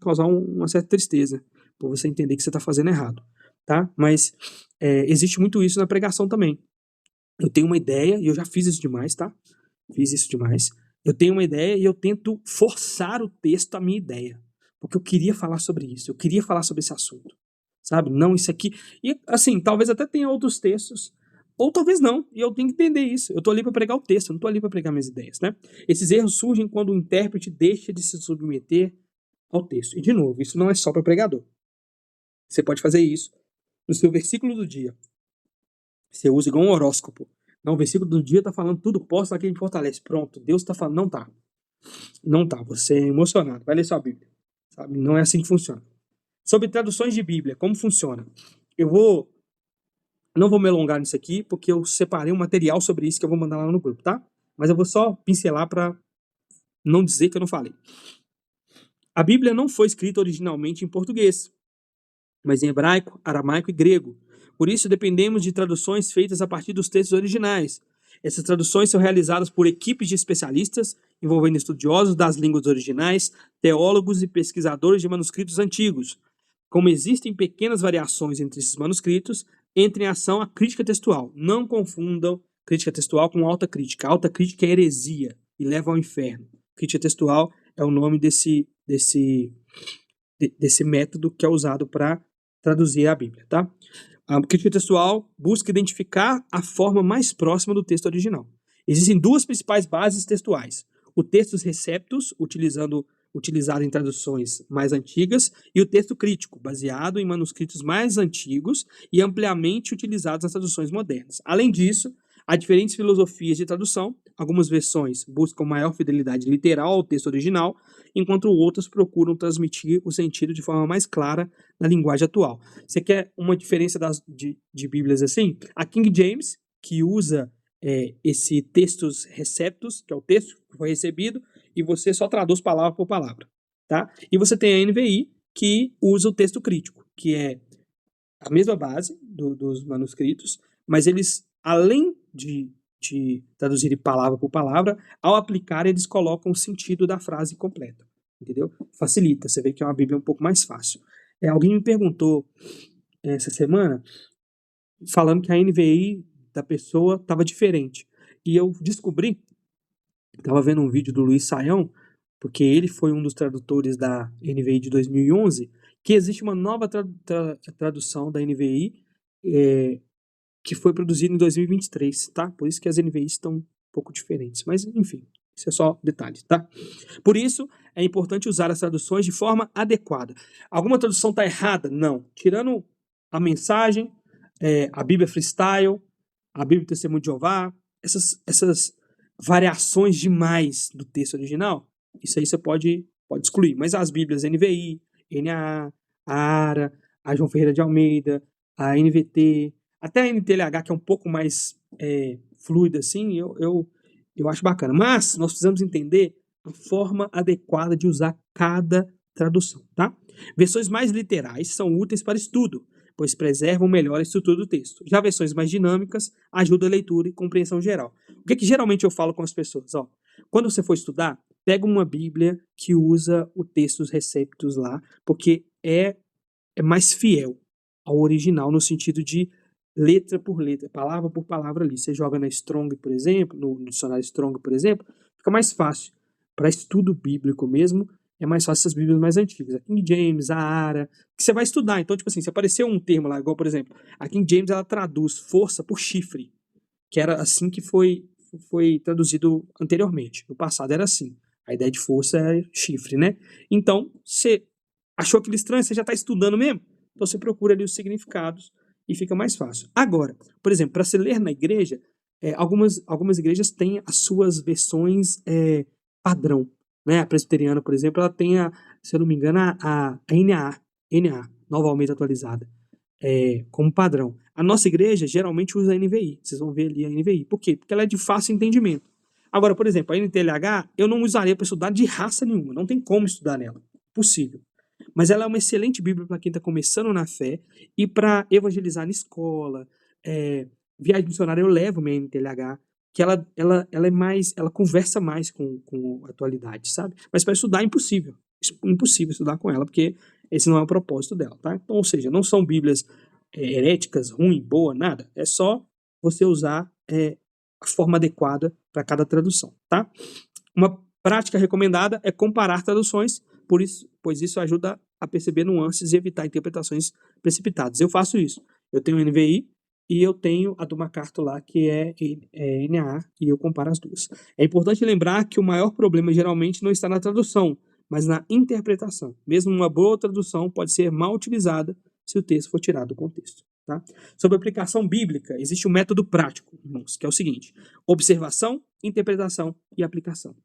causar uma certa tristeza, por você entender que você está fazendo errado. Tá? Mas existe muito isso na pregação também. Eu tenho uma ideia, e eu já fiz isso demais, tá? Fiz isso demais. Eu tenho uma ideia e eu tento forçar o texto à minha ideia. Porque eu queria falar sobre isso, eu queria falar sobre esse assunto. Sabe? Não, isso aqui. E assim, talvez até tenha outros textos, ou talvez não, e eu tenho que entender isso. Eu tô ali para pregar o texto, eu não tô ali para pregar minhas ideias, né? Esses erros surgem quando o intérprete deixa de se submeter ao texto. E de novo, isso não é só para pregador. Você pode fazer isso no seu versículo do dia. Você usa igual um horóscopo. Não, o versículo do dia tá falando tudo, posso aqui me fortalece. Pronto, Deus tá falando, não tá. Não tá, você é emocionado. Vai ler sua Bíblia. Sabe? Não é assim que funciona. Sobre traduções de Bíblia, como funciona? Não vou me alongar nisso aqui, porque eu separei um material sobre isso que eu vou mandar lá no grupo, tá? Mas eu vou só pincelar para não dizer que eu não falei. A Bíblia não foi escrita originalmente em português, mas em hebraico, aramaico e grego. Por isso, dependemos de traduções feitas a partir dos textos originais. Essas traduções são realizadas por equipes de especialistas, envolvendo estudiosos das línguas originais, teólogos e pesquisadores de manuscritos antigos. Como existem pequenas variações entre esses manuscritos, entra em ação a crítica textual. Não confundam crítica textual com alta crítica. Alta crítica é heresia e leva ao inferno. Crítica textual é o nome desse método que é usado para traduzir a Bíblia, tá? A crítica textual busca identificar a forma mais próxima do texto original. Existem duas principais bases textuais: o textus receptus, utilizado em traduções mais antigas, e o texto crítico, baseado em manuscritos mais antigos e ampliamente utilizados nas traduções modernas. Além disso, há diferentes filosofias de tradução. Algumas versões buscam maior fidelidade literal ao texto original, enquanto outras procuram transmitir o sentido de forma mais clara na linguagem atual. Você quer uma diferença de Bíblias assim? A King James, que usa esse textus receptus, que é o texto que foi recebido, e você só traduz palavra por palavra, tá? E você tem a NVI, que usa o texto crítico, que é a mesma base dos manuscritos, mas eles, além de traduzirem palavra por palavra, ao aplicar, eles colocam o sentido da frase completa, entendeu? Facilita, você vê que é uma Bíblia um pouco mais fácil. Alguém me perguntou essa semana, falando que a NVI da pessoa estava diferente, e eu descobri, estava vendo um vídeo do Luiz Saião, porque ele foi um dos tradutores da NVI de 2011, que existe uma nova tradução da NVI que foi produzida em 2023, tá? Por isso que as NVIs estão um pouco diferentes. Mas, enfim, isso é só detalhe, tá? Por isso, é importante usar as traduções de forma adequada. Alguma tradução está errada? Não. Tirando a mensagem, a Bíblia Freestyle, a Bíblia Testemunho de Jeová, essas variações demais do texto original, isso aí você pode excluir. Mas as Bíblias NVI, NAA, a ARA, a João Ferreira de Almeida, a NVT, até a NTLH, que é um pouco mais fluida, assim, eu acho bacana. Mas nós precisamos entender a forma adequada de usar cada tradução, tá? Versões mais literais são úteis para estudo, pois preservam melhor a estrutura do texto. Já versões mais dinâmicas ajudam a leitura e compreensão geral. O que geralmente eu falo com as pessoas? Quando você for estudar, pega uma Bíblia que usa o textus receptus lá, porque é mais fiel ao original, no sentido de letra por letra, palavra por palavra ali. Você joga na Strong, por exemplo, no dicionário Strong, por exemplo, fica mais fácil. Para estudo bíblico mesmo, é mais fácil essas Bíblias mais antigas. A King James, a ARA, que você vai estudar. Então, tipo assim, se aparecer um termo lá, igual, por exemplo, a King James, ela traduz força por chifre, que era assim que foi traduzido anteriormente. No passado era assim. A ideia de força é chifre, né? Então, você achou aquilo estranho, você já está estudando mesmo? Então, você procura ali os significados e fica mais fácil. Agora, por exemplo, para se ler na igreja, algumas igrejas têm as suas versões padrão. Né? A presbiteriana, por exemplo, ela tem, se eu não me engano, a NAA, Nova Almeida Atualizada, como padrão. A nossa igreja geralmente usa a NVI. Vocês vão ver ali a NVI. Por quê? Porque ela é de fácil entendimento. Agora, por exemplo, a NTLH, eu não usaria para estudar de raça nenhuma. Não tem como estudar nela. Possível. Mas ela é uma excelente Bíblia para quem está começando na fé e para evangelizar na escola. Viagem missionária, eu levo minha NTLH, que ela é mais, ela conversa mais com a atualidade, sabe? Mas para estudar é impossível. Impossível estudar com ela, porque esse não é o propósito dela, tá? Então, ou seja, não são Bíblias heréticas, ruim, boa, nada. É só você usar a forma adequada para cada tradução, tá? Uma prática recomendada é comparar traduções, pois isso ajuda a perceber nuances e evitar interpretações precipitadas. Eu faço isso. Eu tenho NVI e eu tenho a do MacArthur lá, que é NAA, e eu comparo as duas. É importante lembrar que o maior problema geralmente não está na tradução, mas na interpretação. Mesmo uma boa tradução pode ser mal utilizada se o texto for tirado do contexto. Tá? Sobre a aplicação bíblica, existe um método prático, irmãos, que é o seguinte: observação, interpretação e aplicação.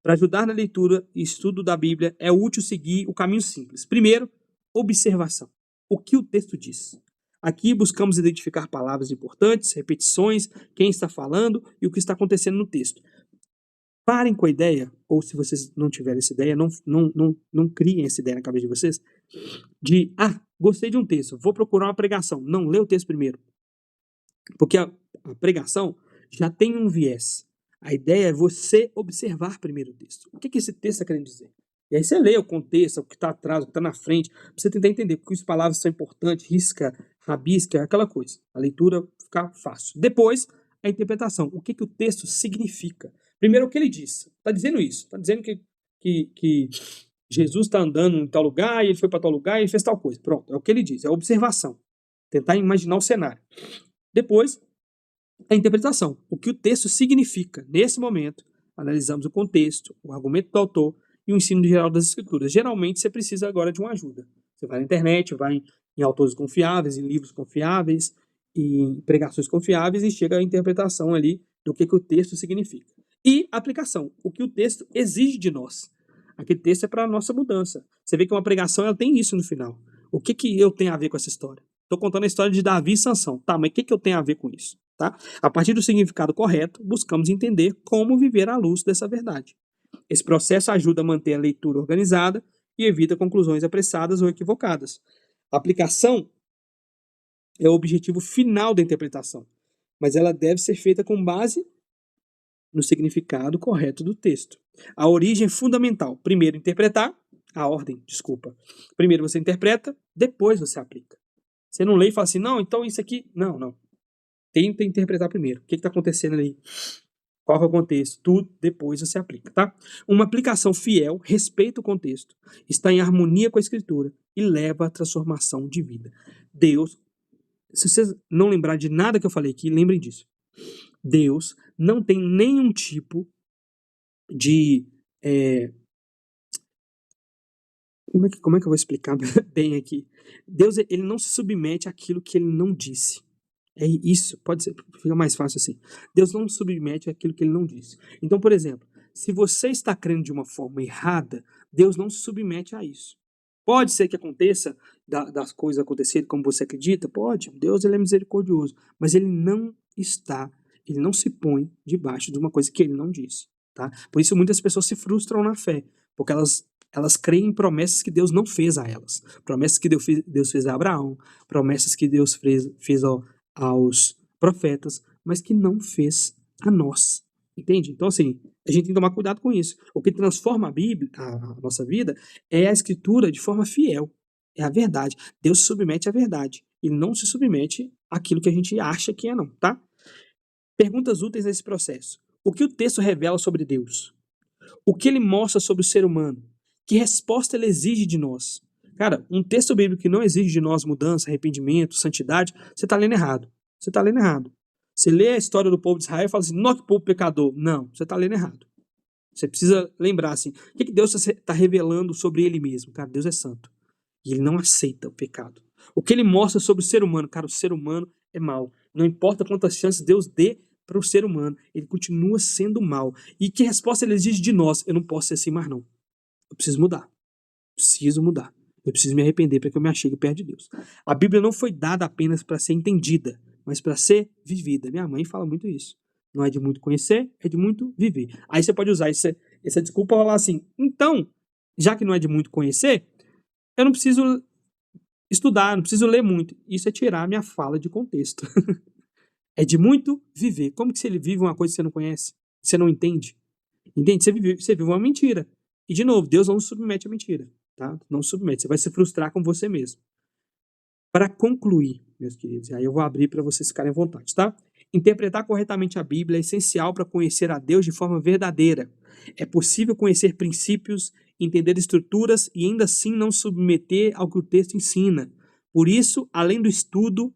Para ajudar na leitura e estudo da Bíblia, é útil seguir o caminho simples. Primeiro, observação. O que o texto diz? Aqui buscamos identificar palavras importantes, repetições, quem está falando e o que está acontecendo no texto. Parem com a ideia, ou se vocês não tiverem essa ideia, não criem essa ideia na cabeça de vocês, de, gostei de um texto, vou procurar uma pregação. Não, lê o texto primeiro. Porque a pregação já tem um viés. A ideia é você observar primeiro o texto. O que esse texto está querendo dizer? E aí você lê o contexto, o que está atrás, o que está na frente, para você tentar entender porque as palavras são importantes, risca, rabisca, aquela coisa. A leitura fica fácil. Depois, a interpretação. O que o texto significa? Primeiro, o que ele diz. Está dizendo isso. Está dizendo que Jesus está andando em tal lugar, e ele foi para tal lugar, e ele fez tal coisa. Pronto, é o que ele diz. É a observação. Tentar imaginar o cenário. Depois, a interpretação. O que o texto significa. Nesse momento, analisamos o contexto, o argumento do autor e o ensino geral das escrituras. Geralmente, você precisa agora de uma ajuda. Você vai na internet, vai em autores confiáveis, em livros confiáveis, em pregações confiáveis e chega à interpretação ali do que o texto significa. E aplicação. O que o texto exige de nós. Aquele texto é para a nossa mudança. Você vê que uma pregação ela tem isso no final. O que eu tenho a ver com essa história? Estou contando a história de Davi e Sansão. Tá, mas o que eu tenho a ver com isso? Tá? A partir do significado correto, buscamos entender como viver à luz dessa verdade. Esse processo ajuda a manter a leitura organizada e evita conclusões apressadas ou equivocadas. A aplicação é o objetivo final da interpretação, mas ela deve ser feita com base no significado correto do texto. A origem é fundamental. Primeiro interpretar, a ordem, desculpa. Primeiro você interpreta, depois você aplica. Você não lê e fala assim, não, então isso aqui... Não. Tenta interpretar primeiro. O que está acontecendo ali? Qual é o contexto? Tudo, depois você aplica, tá? Uma aplicação fiel respeita o contexto, está em harmonia com a escritura e leva à transformação de vida. Deus, se vocês não lembrarem de nada que eu falei aqui, lembrem disso. Deus não tem nenhum tipo de... Como é que eu vou explicar bem aqui? Deus, ele não se submete àquilo que ele não disse. É isso, pode ser, fica mais fácil assim. Deus não se submete àquilo que ele não disse. Então, por exemplo, se você está crendo de uma forma errada, Deus não se submete a isso. Pode ser que aconteça das coisas acontecerem como você acredita? Pode. Deus ele é misericordioso. Mas ele não se põe debaixo de uma coisa que ele não disse. Tá? Por isso muitas pessoas se frustram na fé, porque elas creem em promessas que Deus não fez a elas. Promessas que Deus fez a Abraão, promessas que Deus fez aos profetas, mas que não fez a nós. Entende? Então, assim, a gente tem que tomar cuidado com isso. O que transforma a Bíblia, a nossa vida, é a escritura de forma fiel. É a verdade. Deus se submete à verdade. Ele não se submete àquilo que a gente acha que é, não, tá? Perguntas úteis nesse processo. O que o texto revela sobre Deus? O que ele mostra sobre o ser humano? Que resposta ele exige de nós? Cara, um texto bíblico que não exige de nós mudança, arrependimento, santidade, você está lendo errado. Você está lendo errado. Você lê a história do povo de Israel e fala assim, não, que povo pecador. Não, você está lendo errado. Você precisa lembrar assim, o que Deus está revelando sobre ele mesmo? Cara, Deus é santo. E ele não aceita o pecado. O que ele mostra sobre o ser humano? Cara, o ser humano é mau. Não importa quantas chances Deus dê para o ser humano, ele continua sendo mau. E que resposta ele exige de nós? Eu não posso ser assim mais não. Eu preciso mudar. Preciso mudar. Eu preciso me arrepender para que eu me achegue perto de Deus. A Bíblia não foi dada apenas para ser entendida, mas para ser vivida. Minha mãe fala muito isso. Não é de muito conhecer, é de muito viver. Aí você pode usar essa desculpa para falar assim, então, já que não é de muito conhecer, eu não preciso estudar, não preciso ler muito. Isso é tirar a minha fala de contexto. É de muito viver. Como que você vive uma coisa que você não conhece? Que você não entende? Entende? Você vive uma mentira. E, de novo, Deus não se submete à mentira. Tá? Não se submete. Você vai se frustrar com você mesmo. Para concluir, meus queridos, aí eu vou abrir para vocês ficarem à vontade, tá? Interpretar corretamente a Bíblia é essencial para conhecer a Deus de forma verdadeira. É possível conhecer princípios, entender estruturas e ainda assim não submeter ao que o texto ensina. Por isso, além do estudo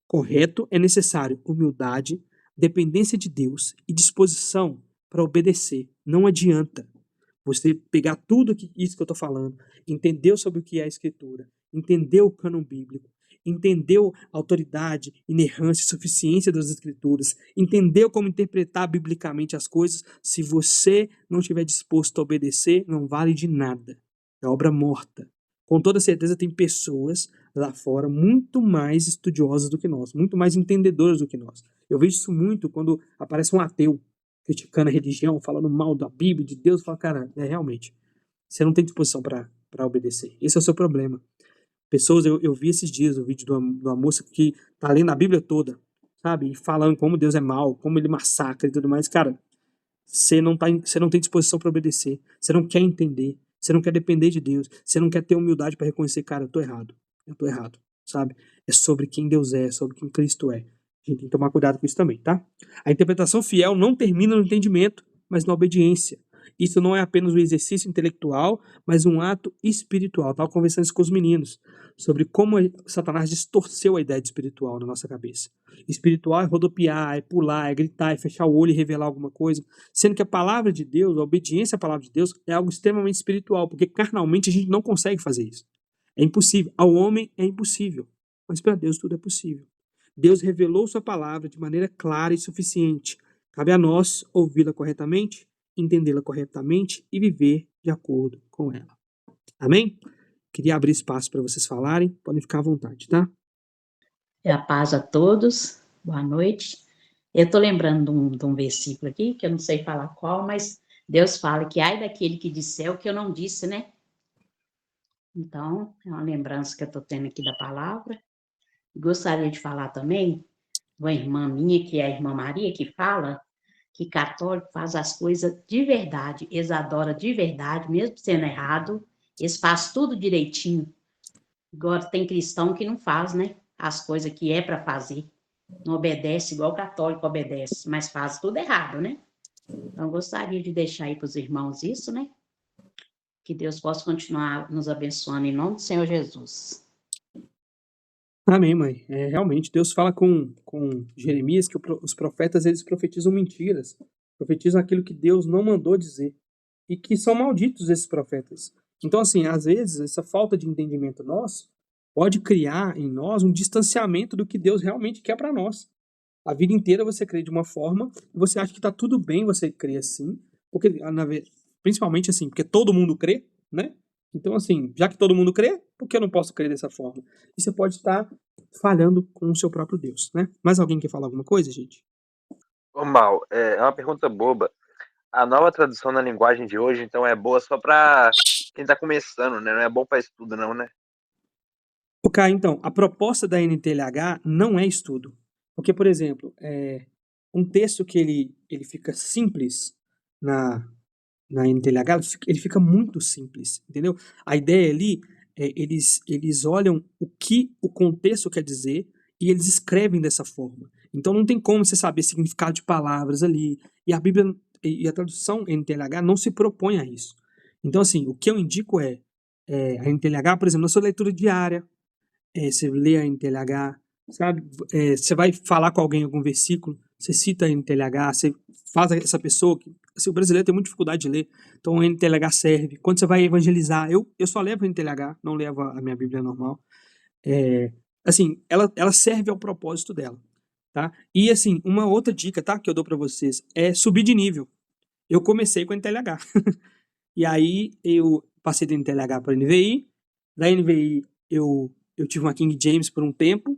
correto, é necessário humildade, dependência de Deus e disposição para obedecer. Não adianta você pegar tudo isso que eu estou falando, entender sobre o que é a Escritura, entender o cânon bíblico entendeu a autoridade, inerrância e suficiência das Escrituras, entendeu como interpretar biblicamente as coisas, se você não estiver disposto a obedecer, não vale de nada. É obra morta. Com toda certeza tem pessoas lá fora muito mais estudiosas do que nós, muito mais entendedoras do que nós. Eu vejo isso muito quando aparece um ateu criticando a religião, falando mal da Bíblia, de Deus, fala, cara, realmente, você não tem disposição para obedecer. Esse é o seu problema. Pessoas, eu vi esses dias o vídeo de uma moça que tá lendo a Bíblia toda, sabe? E falando como Deus é mau, como ele massacra e tudo mais. Cara, você não tem disposição para obedecer. Você não quer entender. Você não quer depender de Deus. Você não quer ter humildade para reconhecer, cara, eu tô errado. Eu tô errado, sabe? É sobre quem Deus é sobre quem Cristo é. A gente tem que tomar cuidado com isso também, tá? A interpretação fiel não termina no entendimento, mas na obediência. Isso não é apenas um exercício intelectual, mas um ato espiritual. Estava conversando isso com os meninos sobre como Satanás distorceu a ideia de espiritual na nossa cabeça. Espiritual é rodopiar, é pular, é gritar, é fechar o olho e revelar alguma coisa. Sendo que a palavra de Deus, a obediência à palavra de Deus, é algo extremamente espiritual, porque carnalmente a gente não consegue fazer isso. É impossível. Ao homem é impossível, mas para Deus tudo é possível. Deus revelou sua palavra de maneira clara e suficiente. Cabe a nós ouvi-la corretamente, entendê-la corretamente e viver de acordo com ela. Amém? Queria abrir espaço para vocês falarem. Podem ficar à vontade, tá? A paz a todos. Boa noite. Eu estou lembrando de um versículo aqui, que eu não sei falar qual, mas Deus fala que ai daquele que disser o que eu não disse, né? Então, é uma lembrança que eu estou tendo aqui da palavra. Gostaria de falar também de uma irmã minha, que é a irmã Maria, que fala que católico faz as coisas de verdade, eles adoram de verdade, mesmo sendo errado, eles fazem tudo direitinho. Agora tem cristão que não faz, né? As coisas que é para fazer. Não obedece igual o católico obedece, mas faz tudo errado, né? Então, gostaria de deixar aí para os irmãos isso, né? Que Deus possa continuar nos abençoando em nome do Senhor Jesus. Amém, mãe. Realmente, Deus fala com Jeremias que os profetas eles profetizam mentiras, profetizam aquilo que Deus não mandou dizer e que são malditos esses profetas. Então, assim, às vezes, essa falta de entendimento nosso pode criar em nós um distanciamento do que Deus realmente quer para nós. A vida inteira você crê de uma forma e você acha que está tudo bem você crer assim, porque principalmente assim, porque todo mundo crê, né? Então, assim, já que todo mundo crê, por que eu não posso crer dessa forma? E você pode estar falhando com o seu próprio Deus, né? Mais alguém quer falar alguma coisa, gente? Ô, Mal, é uma pergunta boba. A nova tradução na linguagem de hoje, então, é boa só pra quem tá começando, né? Não é bom pra estudo, não, né? Ok, então, a proposta da NTLH não é estudo. Porque, por exemplo, um texto que ele fica simples na NTLH, ele fica muito simples, entendeu? A ideia ali, eles olham o que o contexto quer dizer e eles escrevem dessa forma. Então não tem como você saber significado de palavras ali. E a Bíblia e a tradução NTLH não se propõe a isso. Então, assim, o que eu indico a NTLH, por exemplo, na sua leitura diária, você lê a NTLH, sabe? Você vai falar com alguém em algum versículo, você cita a NTLH, você faz essa pessoa que assim, o brasileiro tem muita dificuldade de ler, então a NTLH serve. Quando você vai evangelizar, eu só levo a NTLH, não levo a minha Bíblia normal. Assim, ela serve ao propósito dela, tá? E assim, uma outra dica, tá, que eu dou para vocês é subir de nível. Eu comecei com a NTLH. E aí eu passei da NTLH para a NVI, da NVI eu tive uma King James por um tempo,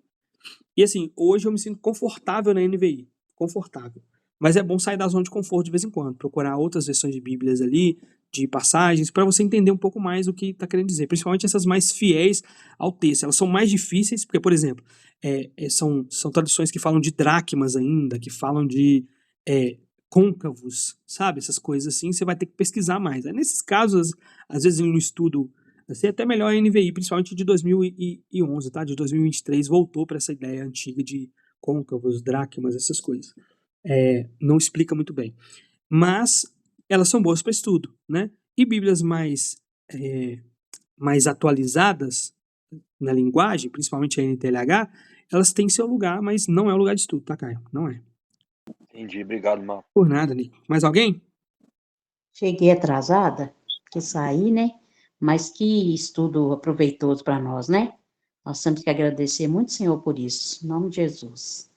e assim, hoje eu me sinto confortável na NVI, confortável. Mas é bom sair da zona de conforto de vez em quando, procurar outras versões de Bíblias ali, de passagens, para você entender um pouco mais o que está querendo dizer. Principalmente essas mais fiéis ao texto. Elas são mais difíceis, porque, por exemplo, são traduções que falam de dracmas ainda, que falam de côncavos, sabe? Essas coisas assim, você vai ter que pesquisar mais. Nesses casos, às vezes em um estudo assim, até melhor a NVI, principalmente de 2011, tá? De 2023, voltou para essa ideia antiga de côncavos, dracmas, essas coisas. Não explica muito bem. Mas elas são boas para estudo, né? E Bíblias mais atualizadas na linguagem, principalmente a NTLH, elas têm seu lugar, mas não é o lugar de estudo, tá, Caio? Não é. Entendi, obrigado, Mal. Por nada, Nico. Mais alguém? Cheguei atrasada, que saí, né? Mas que estudo aproveitoso para nós, né? Nós temos que agradecer muito, Senhor, por isso. Em nome de Jesus.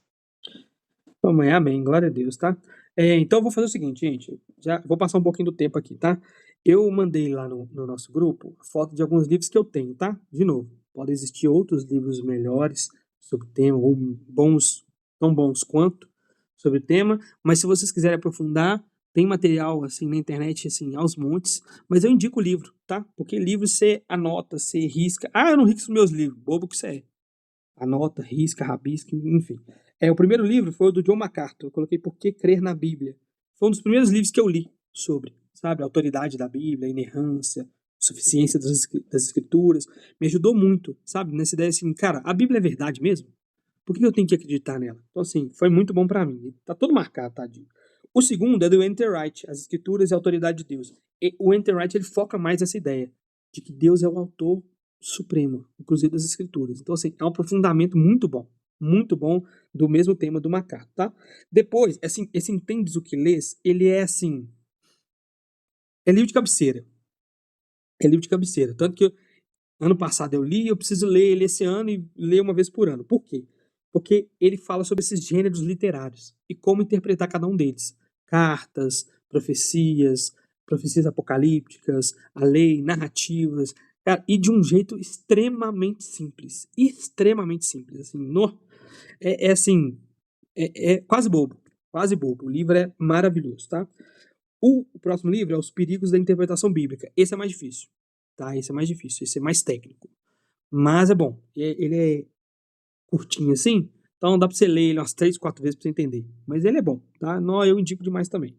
Amém, amém, glória a Deus, tá? Então eu vou fazer o seguinte, gente, já vou passar um pouquinho do tempo aqui, tá? Eu mandei lá no nosso grupo a foto de alguns livros que eu tenho, tá? De novo, podem existir outros livros melhores sobre o tema, ou bons, tão bons quanto sobre o tema, mas se vocês quiserem aprofundar, tem material, assim, na internet, assim, aos montes, mas eu indico o livro, tá? Porque livro você anota, você risca. Ah, eu não risco meus livros, bobo que você é. Anota, risca, rabisca, enfim. O primeiro livro foi o do John MacArthur. Eu coloquei Por que Crer na Bíblia. Foi um dos primeiros livros que eu li sobre, sabe, a autoridade da Bíblia, a inerrância, suficiência das escrituras. Me ajudou muito, sabe, nessa ideia assim, cara, a Bíblia é verdade mesmo? Por que eu tenho que acreditar nela? Então, assim, foi muito bom pra mim. Tá todo marcado, tadinho. O segundo é do Enterwright, As Escrituras e a Autoridade de Deus. E o Enterwright, ele foca mais nessa ideia de que Deus é o autor supremo, inclusive das Escrituras. Então, assim, é um aprofundamento muito bom do mesmo tema do MacArthur, tá? Depois, assim, esse Entendes o que lês, ele é assim, é livro de cabeceira. É livro de cabeceira. Tanto que ano passado eu li, eu preciso ler ele esse ano e ler uma vez por ano. Por quê? Porque ele fala sobre esses gêneros literários e como interpretar cada um deles. Cartas, profecias, profecias apocalípticas, a lei, narrativas, cara, e de um jeito extremamente simples, assim, assim, é quase bobo. O livro é maravilhoso, tá? O próximo livro é Os Perigos da Interpretação Bíblica. Esse é mais difícil, tá? Esse é mais difícil, esse é mais técnico. Mas é bom. Ele é curtinho assim, então dá pra você ler ele umas 3, 4 vezes pra você entender. Mas ele é bom, tá? Não, eu indico demais também.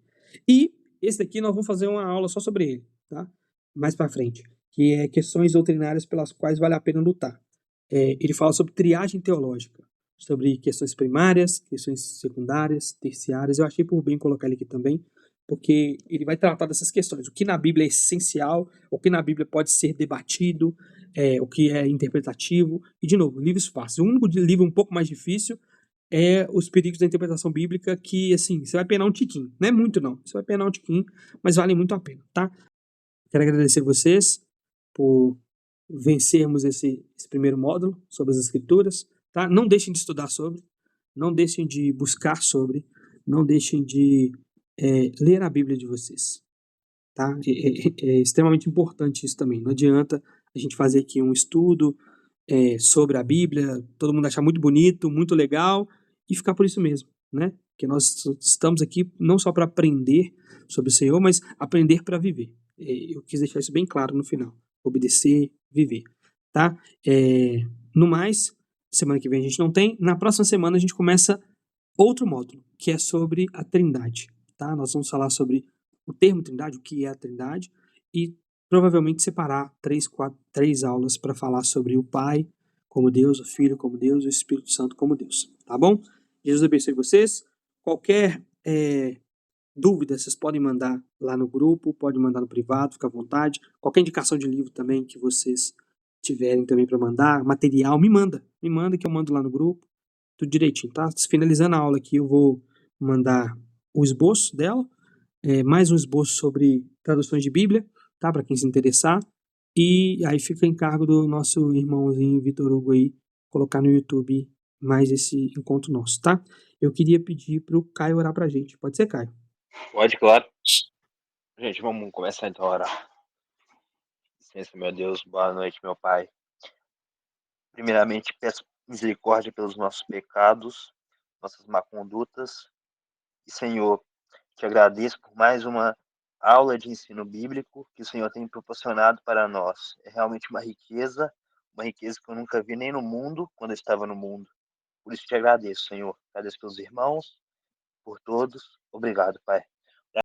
E esse daqui nós vamos fazer uma aula só sobre ele, tá? Mais pra frente. Que é questões doutrinárias pelas quais vale a pena lutar. Ele fala sobre triagem teológica, sobre questões primárias, questões secundárias, terciárias. Eu achei por bem colocar ele aqui também, porque ele vai tratar dessas questões. O que na Bíblia é essencial, o que na Bíblia pode ser debatido, o que é interpretativo. E, de novo, livros fáceis. O único livro um pouco mais difícil é Os Perigos da Interpretação Bíblica, que, assim, você vai penar um tiquinho. Não é muito, não. Você vai penar um tiquinho, mas vale muito a pena, tá? Quero agradecer vocês por vencermos esse primeiro módulo sobre as Escrituras, tá? Não deixem de estudar sobre, não deixem de buscar sobre, não deixem de ler a Bíblia de vocês, tá? É extremamente importante isso também. Não adianta a gente fazer aqui um estudo sobre a Bíblia, todo mundo achar muito bonito, muito legal e ficar por isso mesmo, né? Porque nós estamos aqui não só para aprender sobre o Senhor, mas aprender para viver. Eu quis deixar isso bem claro no final. Obedecer, viver, tá? No mais, semana que vem a gente não tem. Na próxima semana a gente começa outro módulo, que é sobre a Trindade, tá? Nós vamos falar sobre o termo Trindade, o que é a Trindade, e provavelmente separar 3 aulas para falar sobre o Pai como Deus, o Filho como Deus, o Espírito Santo como Deus, tá bom? Jesus abençoe vocês. Qualquer dúvida, vocês podem mandar lá no grupo, podem mandar no privado, fica à vontade. Qualquer indicação de livro também que vocês tiverem também para mandar, material, me manda que eu mando lá no grupo, tudo direitinho, tá? Finalizando a aula aqui, eu vou mandar o esboço dela, mais um esboço sobre traduções de Bíblia, tá? Para quem se interessar. E aí fica em cargo do nosso irmãozinho Vitor Hugo aí, colocar no YouTube mais esse encontro nosso, tá? Eu queria pedir pro Caio orar pra gente. Pode ser, Caio? Pode, claro. Gente, vamos começar então a orar. Licença, meu Deus, boa noite, meu Pai. Primeiramente, peço misericórdia pelos nossos pecados, nossas má condutas. E, Senhor, te agradeço por mais uma aula de ensino bíblico que o Senhor tem proporcionado para nós. É realmente uma riqueza que eu nunca vi nem no mundo, quando eu estava no mundo. Por isso te agradeço, Senhor. Agradeço pelos irmãos, por todos. Obrigado, Pai.